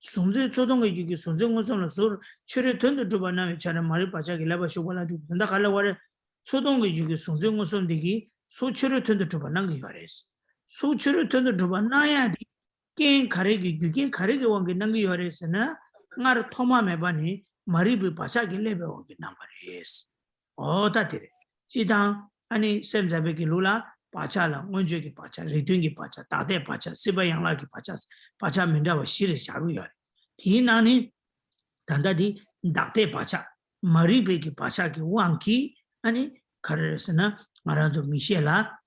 송제 초동의 기기 송정원선을 소 철에 던도 주바나 차는 말이 바자기 레바 쇼발라도 현다 가려고 그래 초동의 기기 송정원선 되기 소철에 던도 주바나 그 그랬어 소철에 던도 주바나야 게 가래기 기기 가래기 원게 난게 그랬으나 나를 토마메 바니 말이 바자기 레바 원게 난 말이었어 어다들 지당 아니 샘자베기 룰라 바차라 원주기 바차 리둥기 바차 다대 바차 시바양라기 바차 바차 민다와 시르 샤루야 디나니 단다디 dakte bacha maribeki bacha ki wanki ani karesana maranzo michela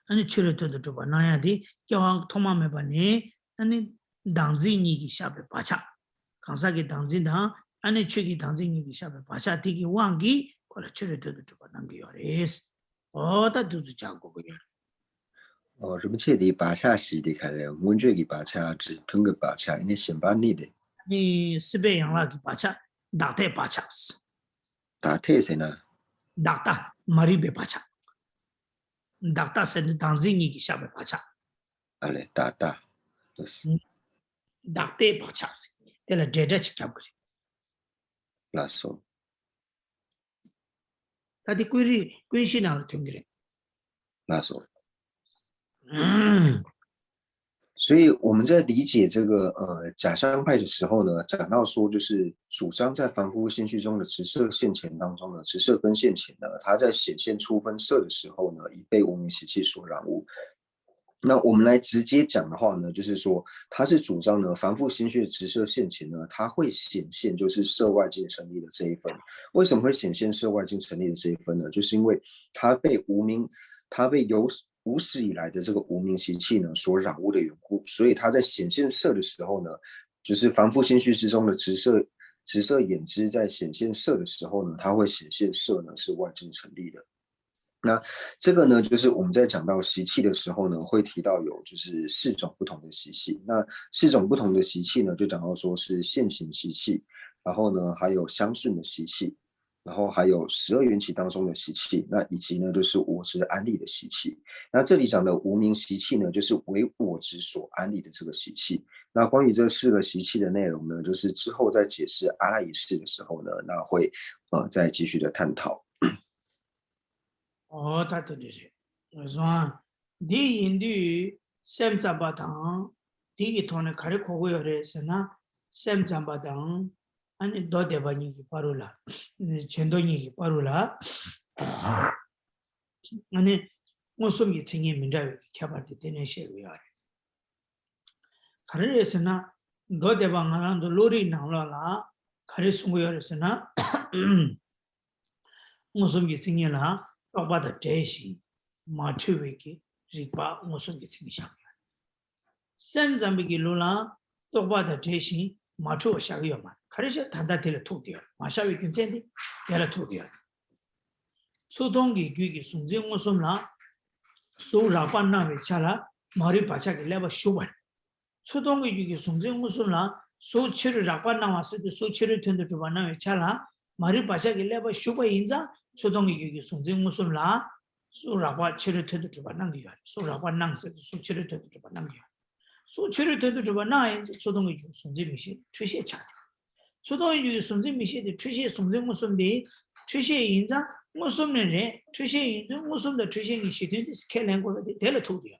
ani chireto de toba naya di kyawang thoma me bane ani dangzi ni ki shabe bacha kansa ki dangzi da ani chegi dangzi ni ki shabe bacha ti ki wanki kola chireto de toba nangi yores oda duzu jago ko yor 哦，什么切的巴恰西的开了，文觉的巴恰只吞个巴恰，那先把你的 ni sibe yangla ki bacha dakte bacha 打特谁呢？ dakta maribe bacha dakta sen dangzi ni ki shabe bacha 啊嘞，打打，就是 dakte bacha tela deda chikab kri 拉手。 tadi kuishi na tungre 拉手。所以我们在理解这个假象派的时候呢，讲到说就是主张在凡夫心绪中的直色现前当中呢，直色跟现前呢，它在显现出分色的时候呢，已被无明习气所染污。那我们来直接讲的话呢，就是说它是主张呢，凡夫心绪的直色现前呢，它会显现就是色外境成立的这一分。为什么会显现色外境成立的这一分呢？就是因为它被无始以来的这个无明习气呢所染污的缘故，所以它在显现色的时候呢，就是凡夫心绪之中的直色眼知在显现色的时候呢，它会显现色呢是外境成立的。那这个呢，就是我们在讲到习气的时候呢，会提到有就是4种不同的习气。那4种不同的习气呢，就讲到说是现行习气，然后呢还有相顺的习气，然后还有12缘起当中的习气，那以及呢就是我执安立的习气。那这里讲的无明习气呢，就是为我执所安立的这个习气。那关于这4个习气的内容呢，就是之后在解释阿赖耶识的时候呢，那会再继续的探讨。哦，他对对对，我说第印度sem zamba tang第一头呢开始考过有的是呢sem zamba tang 아니 너 대반이 바로라 전도니 바로라 아니 무슨 게 생기 민다고 켜봐도 되는 시에요 가르에서나 너 대방하는도 로리 나올라 가르 숨고여서나 무슨 게 생기나 또바다 대시 마추베기 리바 무슨 게 생기샤 샘잠비기 로라 또바다 대시 마추 샤기요만 가르셔 단다들 투디어 마샤위 괜찮디 야라 투디어 소동기 귀기 순정 무슨라 소라반나에 차라 머리 바차게 레버 쇼반 소동기 귀기 순정 무슨라 소치를 라반나 왔을 때 소치를 텐데 주반나에 차라 머리 바차게 레버 쇼바 인자 소동기 귀기 순정 무슨라 소라바 치를 텐데 주반나게 소라반나 소치를 텐데 주반나게 소치를 텐데 주반나에 소동기 귀기 순정 미시 최시 차 소동이 순정 미시의 최시 순정 무슨데 최시 인자 무슨네 최시 인자 무슨의 최시이 시된 스케일랭고에 될 투디야.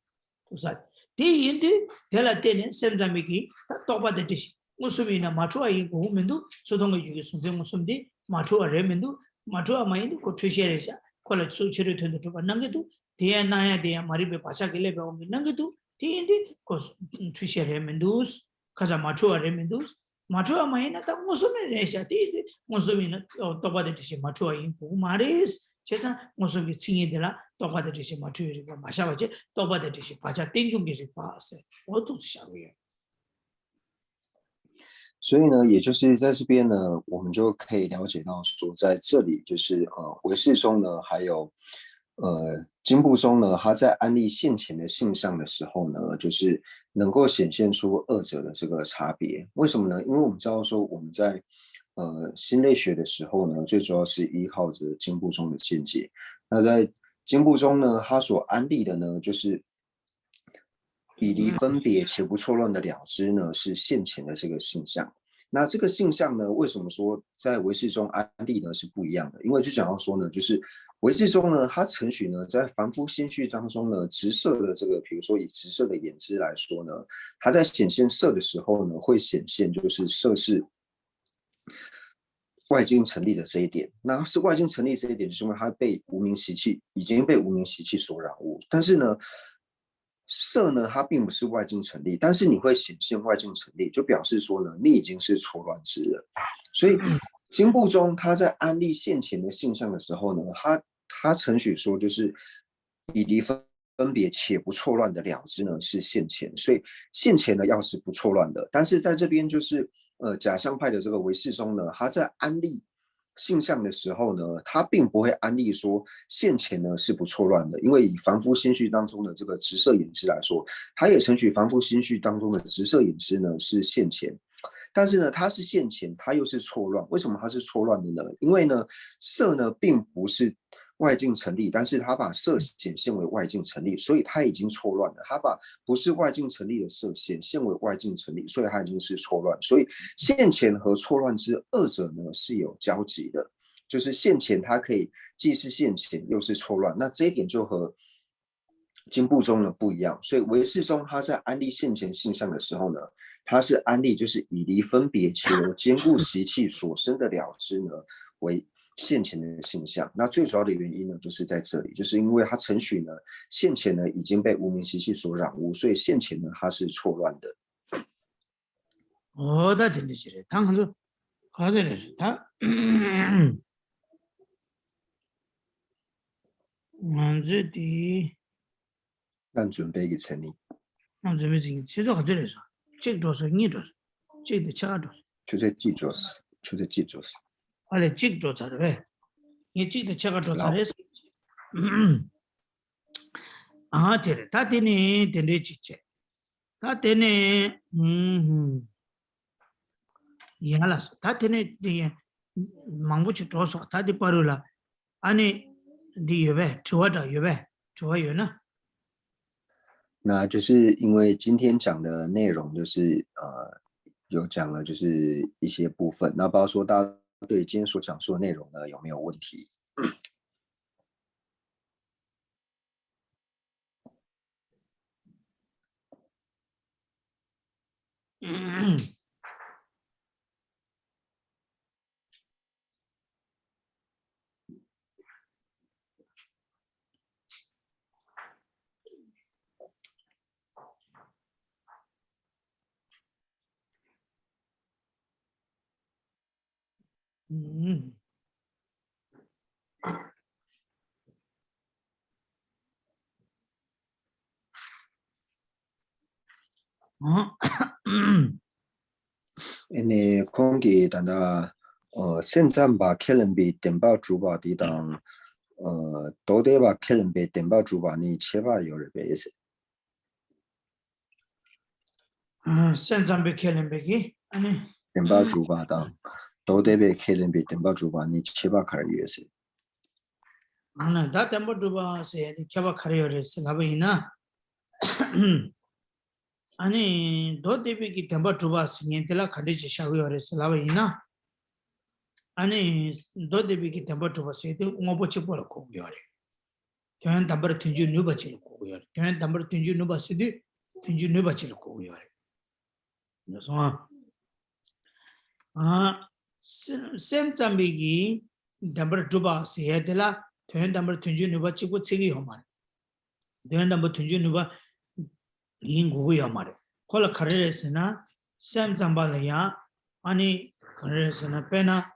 그래서 이 인데 될 때는 샘자미기 다 똑바듯이 무슨이나 맞춰야 이고 면도 소동이 주기 순정 무슨데 맞춰야 레면도 맞춰야 마인도 그 최시에서 콜 소치를 텐데 좀 남게도 대야나야 대야 마리베 바샤길레 배우면 남게도 이 인데 그 최시에 레면도 가자 맞춰야 레면도 마초아 마이나 다 무슨에 레샤티 무슨이나 똑바듯이 마초아인 보고 말이스 제가 무슨 칭이들라 똑바듯이 마초이가 마샤바지 똑바듯이 바자 땡중게지 봐서 어떻게想요所以呢，也就是在这边呢，我们就可以了解到说，在这里就是唯识中呢，还有经部中呢，它在安立现前的性相的时候呢，就是能够显现出二者的这个差别。为什么呢？因为我们知道说我们在心类学的时候呢，最主要是依靠着经部中的见解。那在经部中呢，它所安立的呢，就是以离分别且不错乱的了知呢，是现前的这个性相。那这个性相呢，为什么说在唯识中安立呢是不一样的？因为就讲到说呢，就是唯识中呢，它承许呢，在凡夫心绪当中呢，直色的这个，比如说以直色的眼知来说呢，它在显现色的时候呢，会显现就是色是外境成立的这一点。那是外境成立这一点，就是因为它被无明习气已经被无明习气所染污，但是呢。色呢，它并不是外境成立，但是你会显现外境成立，就表示说呢，你已经是错乱之了。所以经部中，它在安立现前的性相的时候呢，它承许说，就是以离分别且不错乱的了知呢是现前，所以现前呢要是不错乱的。但是在这边就是假象派的这个唯识中呢，它在安立性相的时候呢，他并不会安立说现前呢是不错乱的，因为以凡夫心绪当中的这个直色眼知来说，他也承许凡夫心绪当中的直色眼知呢是现前，但是呢，它是现前，它又是错乱。为什么它是错乱的呢？因为呢，色呢并不是外境成立，但是它把色显现为外境成立，所以它已经错乱了。它把不是外境成立的色显现为外境成立，所以它已经是错乱。所以现前和错乱之二者呢是有交集的，就是现前它可以既是现前又是错乱，那这一点就和经部中呢不一样。所以唯识中它在安立现前性相的时候呢，它是安立就是以离分别且由坚固习气所生的了知呢为现前的性相。那最主要的原因呢，就是在这里，就是因为它承许呢，现前呢已经被无明习气所染污，所以现前呢它是错乱的。어다 들리시래. 당한도 가져내서 다. 먼저디. 让准备给成立，那准备进，其实가져내서. 这个是你做，这个차가做。就在记住是，就在记住是。 알레 찍 조사를 해. 이 찍도 제가 조사를 했어. 아, 되네. 다 되네. 되네, 진짜. 다 되네. 이해알았어. 다 되네. 망부치 조사. 다 돼 빠르라. 아니, 네 옆에 좋아다 옆에 좋아요나. 那就是因为今天讲的内容就是有讲了就是一些部分，那不知道说大家对今天所讲述的内容呢有没有问题？你空给等到现在把客人被电报主把的当都得把客人被电报主把你切把有人被是。现在被客人被给，아니。 电报主把当都得被客人被电报主把你切把开也是。 아나 다 템버 두바 세 켜바 카리오레 스나베이나 아니 도데비기 템버 두바 스니엔텔라 카데지 샤위오레 스나베이나 아니 도데비기 템버 두바 세데 웅어보치 보라 고요레 교현 담버 튼주 누바치 고요레 교현 담버 튼주 누바 세데 튼주 누바치 고요레 그래서 아 셈짬비기 담버 두바 세데라 교현 담버 튼주 누바 치고 치기 요말 교현 담버 튼주 누바 인 고고야 말에 콜라 카레스나 샘잠발이야 아니 그래서는 배나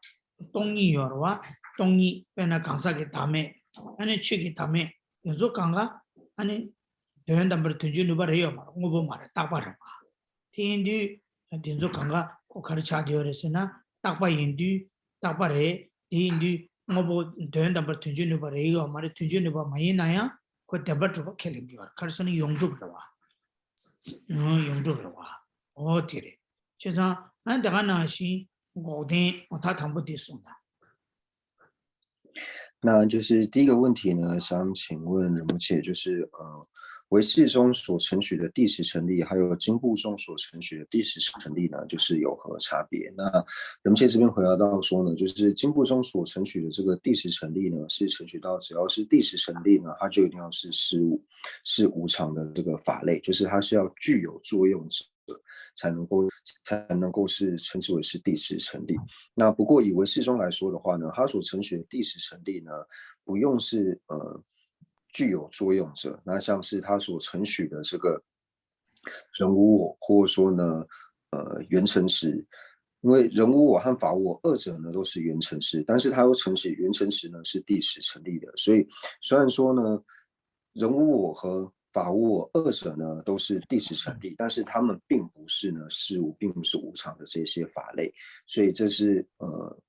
동이 열와 동이 배나 강사기 다음에 아니 취기 다음에 연속 강가 아니 대연담을 던지는 바래요 말 공부 말에 딱 봐라 티인디 연속 강가 꼭 가르쳐 되어서나 딱 봐 인디 딱 봐래 인디 뭐 대연담을 던지는 바래요 말에 던지는 바 많이 나야 그 대버 좀 켈린 거 가르쳐는 용접으로 와 용접으로 와 어디래 제가 내가 나시 고된他谈不得送的那就是第一个问题呢，想请问仁波切，就是唯识中所承许的第十成立，还有经部中所承许的第十成立呢，就是有何差别？那仁波切这边回答到说呢，就是经部中所承许的这个第十成立呢，是承许到只要是第十成立呢，它就一定要是事物，是无常的这个法类，就是它是要具有作用者。才能够是称之为是第十成立。那不过以唯识中来说的话呢，它所承许的第十成立呢，不用是具有作用者。那像是它所承许的这个人无我，或者说呢缘成实，因为人无我和法无我二者呢都是缘成实，但是它又承许缘成实呢是第十成立的。所以虽然说呢人无我和法无我二者呢都是第十成立，但是他们并不是呢事物，并不是无常的这些法类，所以这是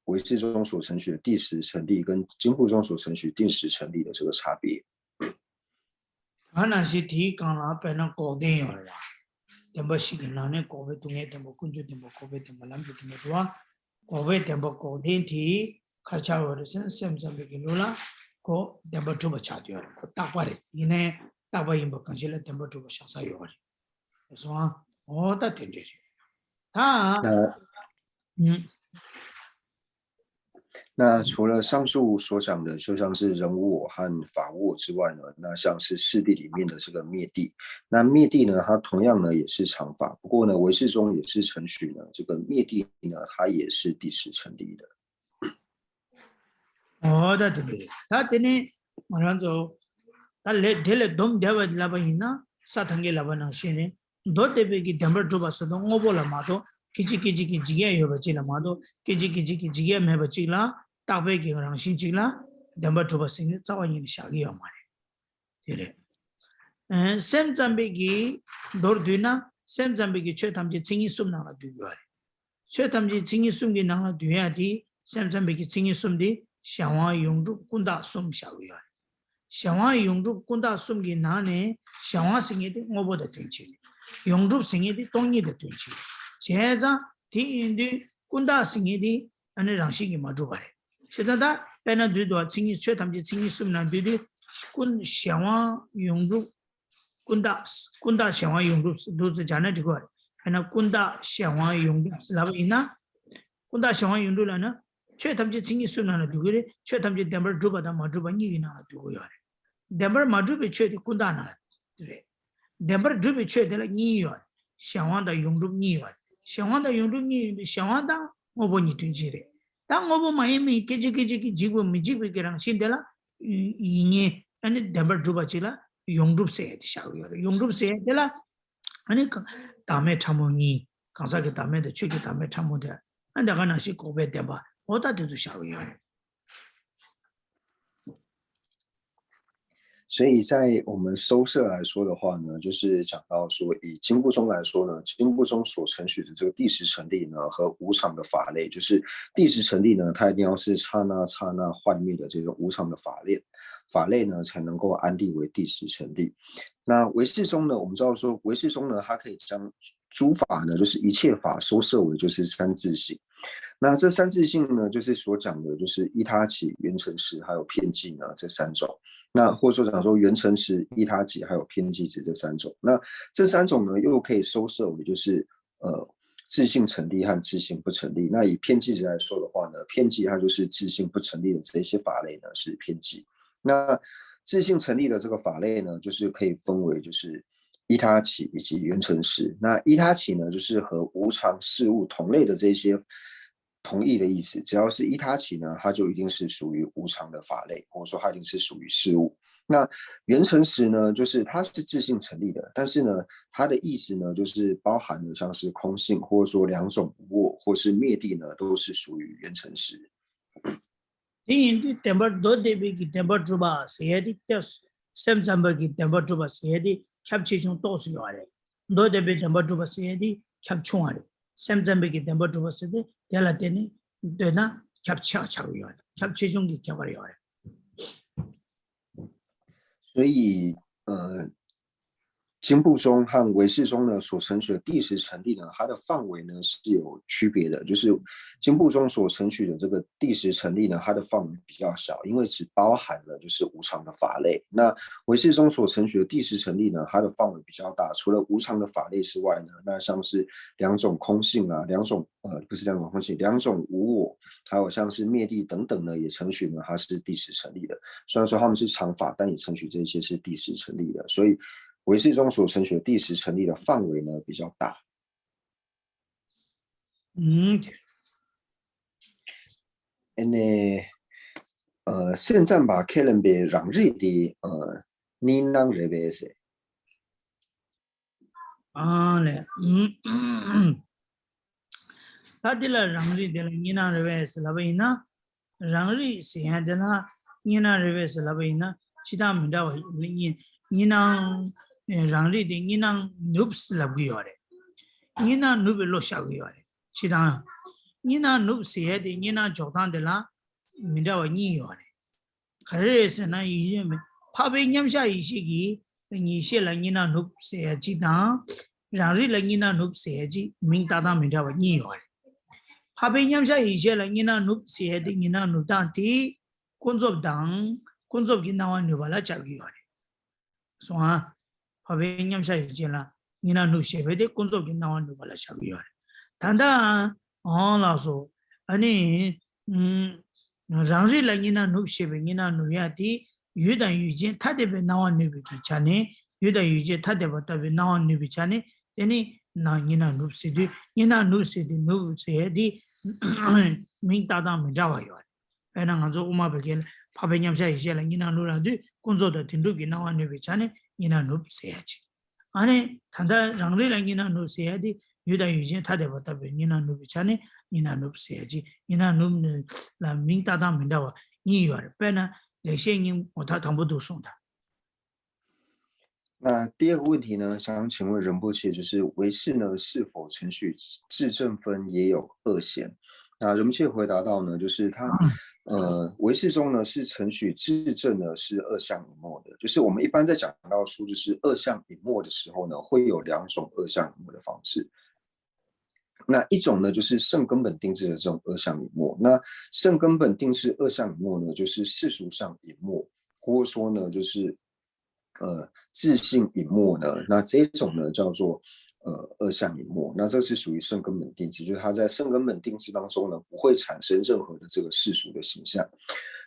唯识中所承许的第十成立跟经部中所承许第十成立的这个差别。那是提纲了本来高定有了点不西跟那呢高位东点不工作点不高位点不南边点不多高位点不高定提开车有的是300キロ啦ko demba tuba chadio ko takpare ine takpa yimba kanshila demba tuba shasa yore so o ta tende ta 那除了上述所讲的，就像是人无我和法无我之外呢，那像是四谛里面的这个灭谛，那灭谛呢，它同样呢也是常法，不过呢唯识中也是承许呢这个灭谛呢，它也是第十成立的。da tende ta tene maranzo ta le dele dom dewa laba ina satange laba na shine do debe ki demba tuba so do ngobo la ma do kichi ki jige yo ba chi la ma do kichi ki jige me ba chi la ta be ki rang shin chi la demba tuba sing za wa yin sha gi yo ma le sem zambe ki dor duina sem zambe ki che tam ji chingi sum na la du yo che tam ji chingi sum gi na la du ya di sem zambe ki chingi sum di xiangwa yongzhu kunda sum xiaoyo xiangwa yongzhu kunda sum gi na ne xiangwa singe de ngobo de tenchi yongzhu singe de tongyi de tenchi che za ti yin de kunda singe de ane rangshi gi ma zhu bare che da da pena du do chingi che tam ji chingi sum na du de kun xiangwa yongzhu kunda xiangwa yongzhu du zi jana de go ane kunda xiangwa yongzhu la ba ina kunda xiangwa yongzhu la na che tamji chingi sunana dugure che tamji dembar juba da majuba ni na dugo yore dembar majuba che de kunda na dire dembar juba che de la ni yore xiangwang da yongzhu ni yore xiangwang da yongzhu ni xiangwang da ngobo ni tunjire da ngobo mai mi keji ki jigo mi jigo ke rang shin de la yinge ane dembar juba che la yongzhu se de sha yore yongzhu se de la ane dame chamo ni kansa ke dame de che ke dame chamo de anda ga na shi ko be de ba所以在我们收摄来说的话呢，就是讲到说，以经部中来说呢，经部中所承许的这个第十成立呢，和无常的法类，就是第十成立呢，它一定要是刹那刹那幻灭的这种无常的法类呢，才能够安立为第十成立。那唯识中呢，我们知道说，唯识中呢，它可以将诸法呢，就是一切法收摄为就是三自性。那这三自性呢，就是所讲的，就是依他起、缘成实还有遍计呢这三种。那或者说讲说缘成实、依他起还有遍计子这三种。那这三种呢，又可以收摄为就是自性成立和自性不成立。那以遍计子来说的话呢，遍计它就是自性不成立的这些法类呢是遍计。那自性成立的这个法类呢，就是可以分为就是依他起以及缘成实。那依他起呢，就是和无常事物同类的这些同义的意思，只要是依他起呢，它就一定是属于无常的法类，或者说它一定是属于事物。那缘成实呢，就是它是自性成立的，但是呢，它的意思呢，就是包含了像是空性，或者说两种无我，或是灭地呢，都是属于缘成实。Ini tempat do debi ki tempat coba sehari tes sem sampai ki tempat coba sehari cap cicung tos yore. Do debi tempat coba sehari cap cungare. Sem sampai ki tempat coba sehari dia teni dena cap cap yore. Cap cicung ki cap yore. 所以，经部中和唯识中呢所承许的第十成立呢，它的范围呢是有区别的。就是经部中所承许的这个第十成立呢，它的范围比较小，因为只包含了就是无常的法类。那唯识中所承许的第十成立呢，它的范围比较大，除了无常的法类之外呢，那像是两种空性啊，不是两种空性，两种无我，还有像是灭地等等呢，也承许呢它是第十成立的。虽然说他们是常法，但也承许这些是第十成立的，所以。唯识中所承许的第十成立的范围呢比较大。现在把 Kellen 让日的你能认为是？嘞，他的了让日的了你能认为是那边呢？让日现在呢，你能认为是那边呢？其他没得你能。让日的你能努死了不要的，你能努不落下不要的，其他你能努些的，你能教堂的啦，没得话你要的，可是呢，以前没怕被人下一些个，你些了你能努些其他，让日了你能努些的，明大当没得话你要的，怕被人下一些了你能努些的，你能努当的，工作给那话努不了加不要的，是吧？하베 냠샤 이제라 니나 누셰베데 콘조기 나와 누발라 샤비요 단다 라소 아니 랑리라 니나 누셰베 니나 누야디 유단 유진 타데베 나와 누비기 차네 유단 유제 타데버타베 나와 누비 차네 에니 나 니나 누시디 니나 누시디 누세디 민다다 민자와요 에나 가서 우마베게 파베 냠샤 이제라 니나 누라디 콘조도 틴두기 나와 누비 차네 이나 눕세야지. 아니 단다 랑리랑이나 눕세야지. 유다 유진 타데버타베 이나 눕이차네. 이나 눕세야지. 이나 눕는 라 민다다 민다와 이유알 빼나 레시님 오타 당부도送的。那第二个问题呢，想请问仁波切，就是唯识呢是否承许自证分也有二显？那仁波切回答到呢，就是他唯识中呢是承许自证呢是二相一末的，就是我们一般在讲到说就是二相一末的时候呢，会有两种二相一末的方式。那一种呢就是圣根本定制的这种二相一末，那圣根本定制二相一末呢，就是世俗上一末，或者说呢就是自性一末呢，那这种呢叫做二相一末，那这是属于圣根本定制，就是它在圣根本定制当中呢不会产生任何的这个世俗的形象，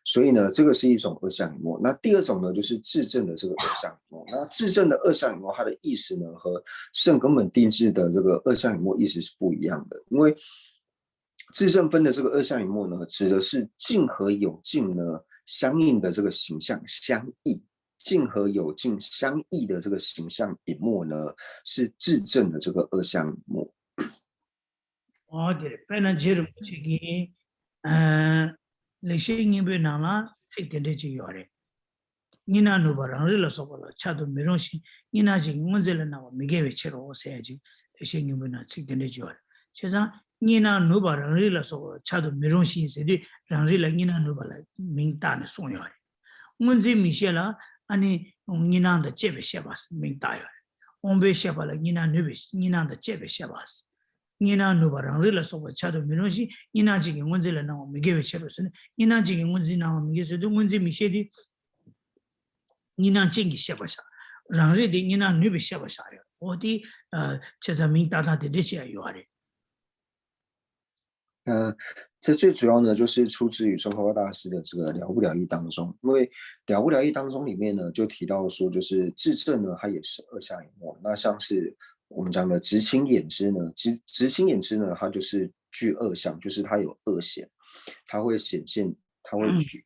所以呢这个是一种二相一末。那第二种呢就是自证的这个二相一末，那自证的二相一末它的意思呢和圣根本定制的这个二相一末意思是不一样的，因为自证分的这个二相一末呢指的是镜和有镜呢相应的这个形象相异。镜和有镜相异的这个形象一末呢，是自证的这个二相一末。对，本来就是这个，历史你别拿了，这点的就要的。你那努巴让日了说不了，恰都没东西。你那就我这了那我没给为吃了，我塞就这些你别拿这点的就要的。其实你那努巴让日了说，恰都没东西，所以让日了你那努巴了，明大的送要的。我这没写了。아니 니나한테 제베 셔봤어 민다요 온베 셔발라 니나 누비 니나한테 제베 셔봤어 니나 누바랑 릴러서 차도 미노시 니나 지금 원질을 나와 미게베 셔봤어 니나 지금 원질 나와 미게서도 원질 미셰디 니나 쟁기 셔봤어 랑리디 니나 누비 셔봤어요 어디 제자 민다다데 되셔요 아래 这最主要呢，就是出自于松花大师的这个了不了义当中，因为了不了义当中里面呢，就提到说，就是自证呢，它也是二相一末。那像是我们讲的直清眼知呢，直清眼知呢，它就是具二相，就是它有二显，它会显现，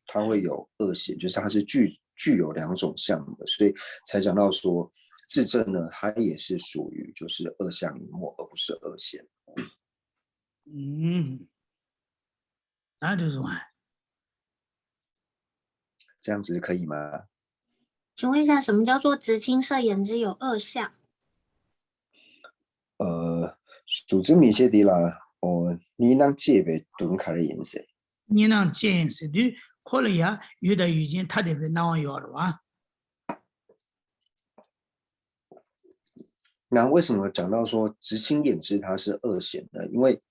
它会有二显，就是它是具具有两种相的，所以才讲到说自证呢，它也是属于就是二相一末，而不是二显。那就是完。这样子可以吗？请问一下，什么叫做直青色眼之有二相？数字米些的啦，你能借呗蹲开的颜色。你能见识的，可能呀，有的语境他这边哪样要的哇？那为什么讲到说直青眼之它是二显呢？因为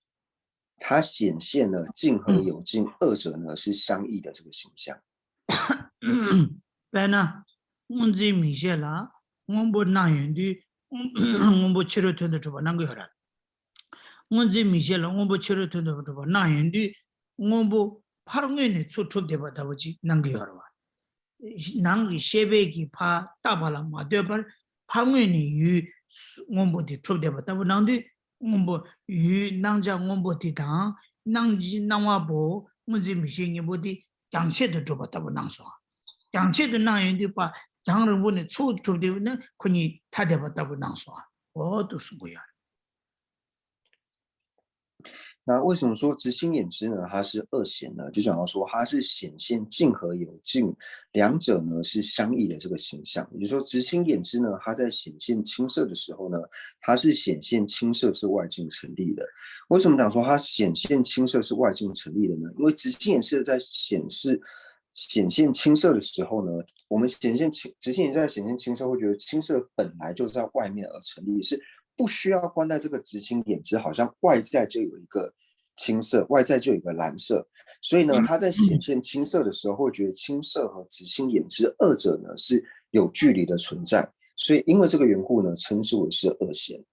它显现了镜和有镜二者呢是相异的这个形象。来呢，我这米些啦，我不那样的，我不吃了吞的猪吧，那个了。我这米些啦，我不吃了吞的猪吧，那样的，我不怕我呢出的吧，他不去那个了哇。那个设备给怕大把了嘛，对吧？怕我呢有我不的出的吧，他不那的，我不有那家我不的当，那我不，我这米些你不的讲切的猪吧，他不能说。讲起的那样的吧，讲人物呢出的呢，可能他的不得不能说，我都是这样。那为什么说直青眼之呢？它是二显呢？就讲到说它是显现镜和有镜两者呢是相异的这个形象。也就是说，直青眼之呢，它在显现青色的时候呢，它是显现青色是外境成立的。为什么讲说它显现青色是外境成立的呢？因为直青眼是在显现青色的时候呢，我们直青眼在显现青色，会觉得青色本来就在外面而成立，是不需要关在这个直青眼之，好像外在就有一个青色，外在就有一个蓝色，所以呢，它在显现青色的时候，会觉得青色和直青眼之二者呢是有距离的存在，所以因为这个缘故呢，称之为是二显。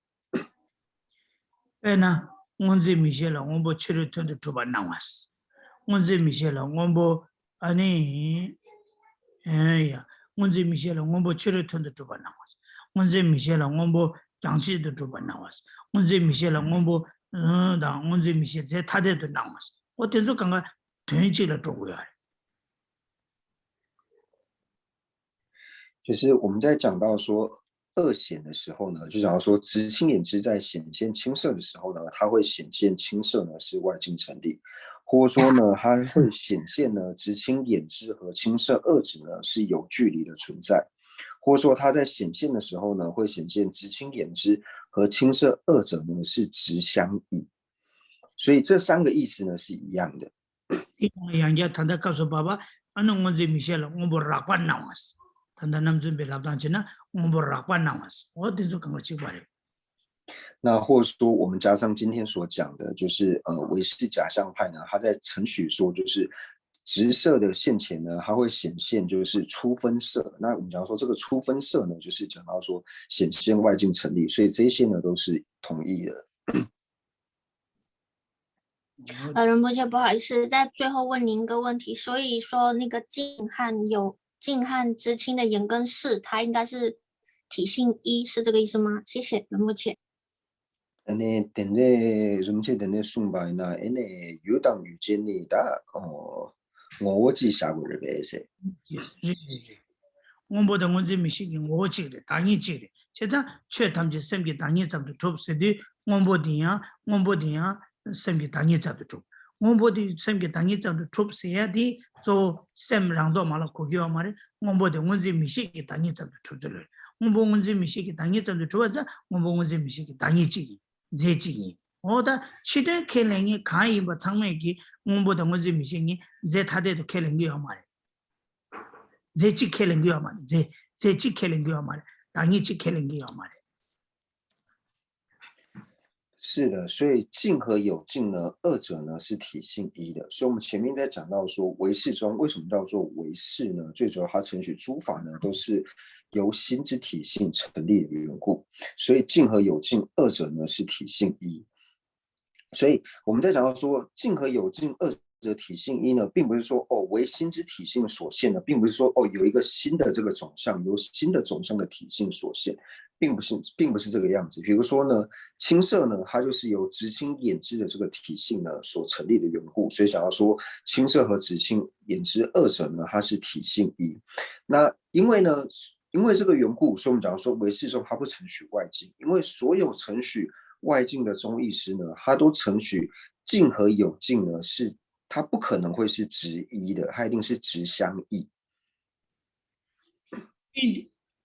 哎呢，我这米些了，我不吃了吞的猪吧，那我是，我这米些了，我不啊你，哎呀，我这米些了，我不吃了吞的猪吧，那我是，我这米些了，我不讲起的猪吧，那我是，我这米些了，我不我这米些在他的都那我是，我听说刚刚囤积了猪呀。就是我们在讲到说二显的时候呢，就讲到说直青眼之在显现青色的时候呢，它会显现青色呢是外境成立，或者说呢，它会显现呢直青眼之和青色二者呢是有距离的存在，或者说它在显现的时候呢，会显现直青眼之和青色二者呢是直相异，所以这三个意思呢是一样的。yang dia tanda kaso baba anu ngonje michel ngombo rakwan nawas tanda namjun be labdan china ngombo rakwan nawas o tinzo kang chi bare 那或者说我们加上今天所讲的，就是唯识假象派呢，它在承许说就是直色的现前呢，它会显现就是初分色。那我们讲说这个初分色呢，就是讲到说显现外境成立，所以这些呢都是同意的。仁波切，不好意思，在最后问您一个问题，所以说那个镜和知青的眼跟视，它应该是体性一，是这个意思吗？谢谢仁波切。呢，等在什么些等在送吧那，呢有当遇见你的我记下过这个噻。ngombo da ngonje michi ngo chi le danyi chi le cheta che tamje semge danyi zam de trop se de ngombo dia semge danyi zam de trop ngombo di semge danyi zam de trop se ya di zo sem rang do ma la ko gyo ma re ngombo de ngonje michi danyi zam de trop le ngombo ngonje michi danyi zam de trop za ngombo ngonje michi danyi chi je chi oda chide kelengi kai ba changme gi ngombo da ngonje michi je thade de kelengi ya ma re这几开人个嘛，这几开人个嘛，当你去开人个嘛。是的，所以镜和有镜呢，二者呢是体性一的。所以我们前面在讲到说唯识中为什么叫做唯识呢？最主要它承许诸法呢都是由心之体性成立的缘故，所以镜和有镜二者呢是体性一。所以我们在讲到说镜和有镜二的体性一呢，并不是说为心之体性所现的，并不是说有一个新的这个种相，由新的种相的体性所现，并不是这个样子。比如说呢，青色呢，它就是由直青眼支的这个体性呢所成立的缘故，所以想要说青色和直青眼支二者呢，它是体性一。那因为这个缘故，所以我们讲说唯识中它不承许外境，因为所有承许外境的中意识呢，它都承许境和有境呢是它不可能会是直一的，它一定是直相异。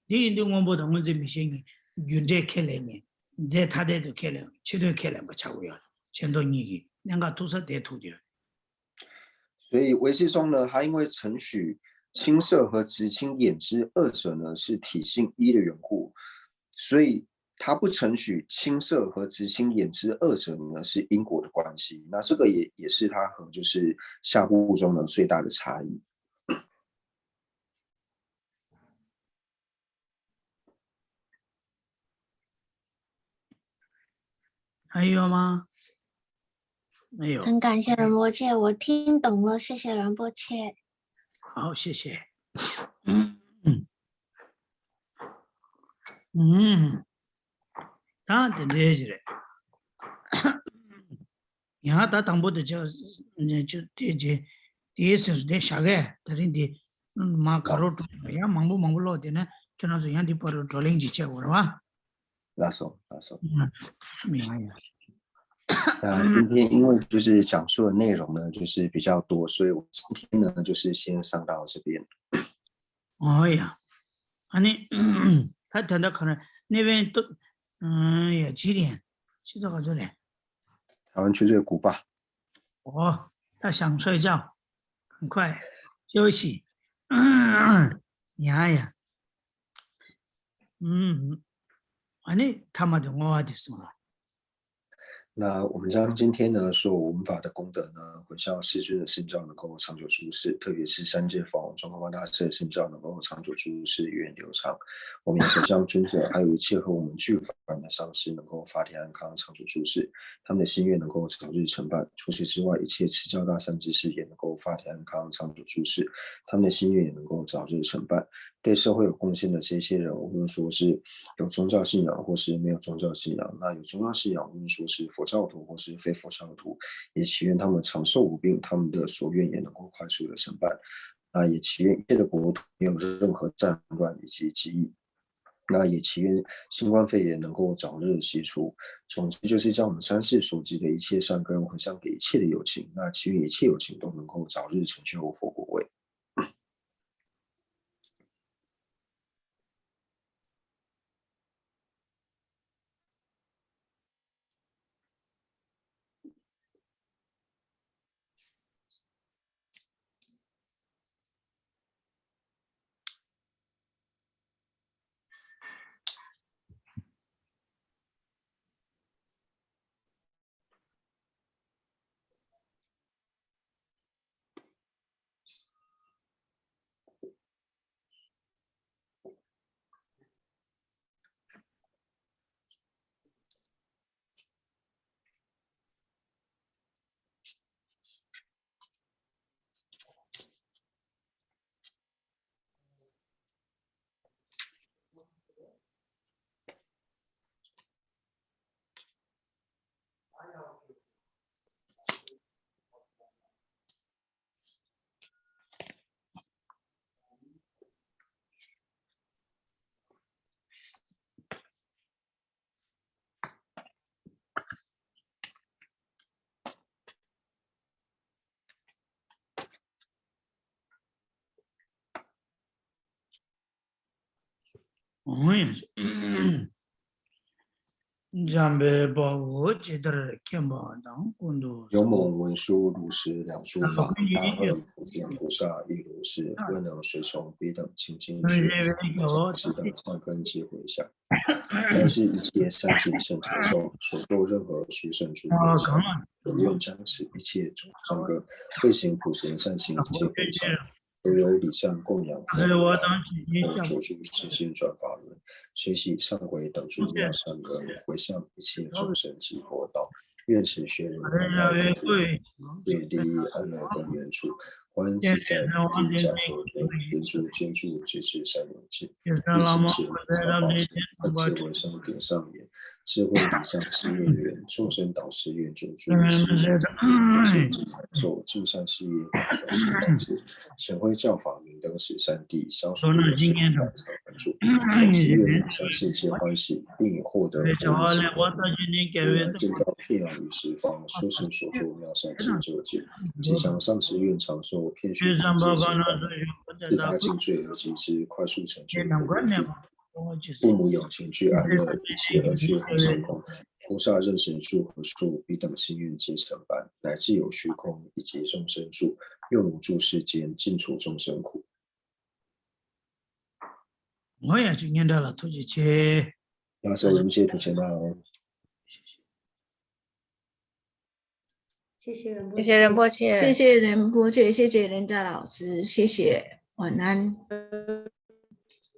你我不同这么些人，原在开来呢，在他在都开来，切都开来不差不了，全都你的，两个都是带土的。所以唯识中呢，它因为承许青色和直青眼支二者呢是体性一的缘故，所以它不承许青色和直青眼支二者呢是因果的关系。那这个也是它和就是下部中呢最大的差异。还有吗？没有。很感谢仁波切，我听懂了，谢谢仁波切。好，谢谢。当然对起来，你看他当不的就第一次在下个，他的马卡罗做呀，忙不老的呢，就那这样的把做零几结果是吧？那时候。明白呀。今天因为就是讲述的内容呢，就是比较多，所以我今天呢就是先上到这边。哎呀，他等到可能那边都也几点？几点好钟嘞？台湾去这个古巴。哦，他想睡觉，很快休息。呀，他们的我的什么？那我们将今天呢说文法的功德呢，回向世尊的圣教能够长久住世，特别是三界法王中华大师的圣教能够长久住世，源远流长。我们也回向尊者，还有一切和我们俱凡的上师，能够法体安康，长久住世，他们的心愿能够早日成办。除此之外，一切持教大善知识也能够法体安康，长久住世，他们的心愿也能够早日成办。对社会有贡献的这些人，无论说是有宗教信仰或是没有宗教信仰，那有宗教信仰，无论说是佛教徒或是非佛教徒，也祈愿他们长寿无病，他们的所愿也能够快速的成办。那也祈愿一切的国土没有任何战乱以及疾疫。那也祈愿新冠肺炎能够早日息除。总之就是将我们三世所积的一切善根回向给一切的有情，那祈愿一切有情都能够早日成就佛果位。잠배 보고 제대로 겸바당 군도 勇猛文殊如是两诸法，大和普贤菩萨亦如是，未能随从彼等清净学，是等善根皆回向。但是一切善智圣者中所做任何殊胜诸回向，我愿将此一切种善根会行普贤善行皆回向。如有礼善供养佛等做出实心转法轮，随喜忏悔等诸妙善根，回向一切众生及佛道。愿使学人我的教育会对利益安乐跟援助，观自在自家所存，援助捐助支持善有尽，一切事小报时，一切为上顶上言，智慧礼上师愿缘，众生导师愿救助，师愿自传授，至善事业传世导致，显会教法明灯十三地，消除我师万草关注，总是愿理向世界欢喜，并以获得福利幸福。如来正道遍养于十方，说圣所说妙善成就解，吉祥上师愿长寿，遍许世界心快乐，自他尽罪而及之，快速成就佛果地。父母有情具安乐，一切恶趣和相空。菩萨认识数和数，彼等心愿皆成办，乃至有虚空以及众生住，又如住世间，尽除众生苦。我也去念到了，突击切。那时候人界土前道。谢谢仁波谢谢仁波切，谢谢仁波切，谢谢仁家老师，谢谢，晚安。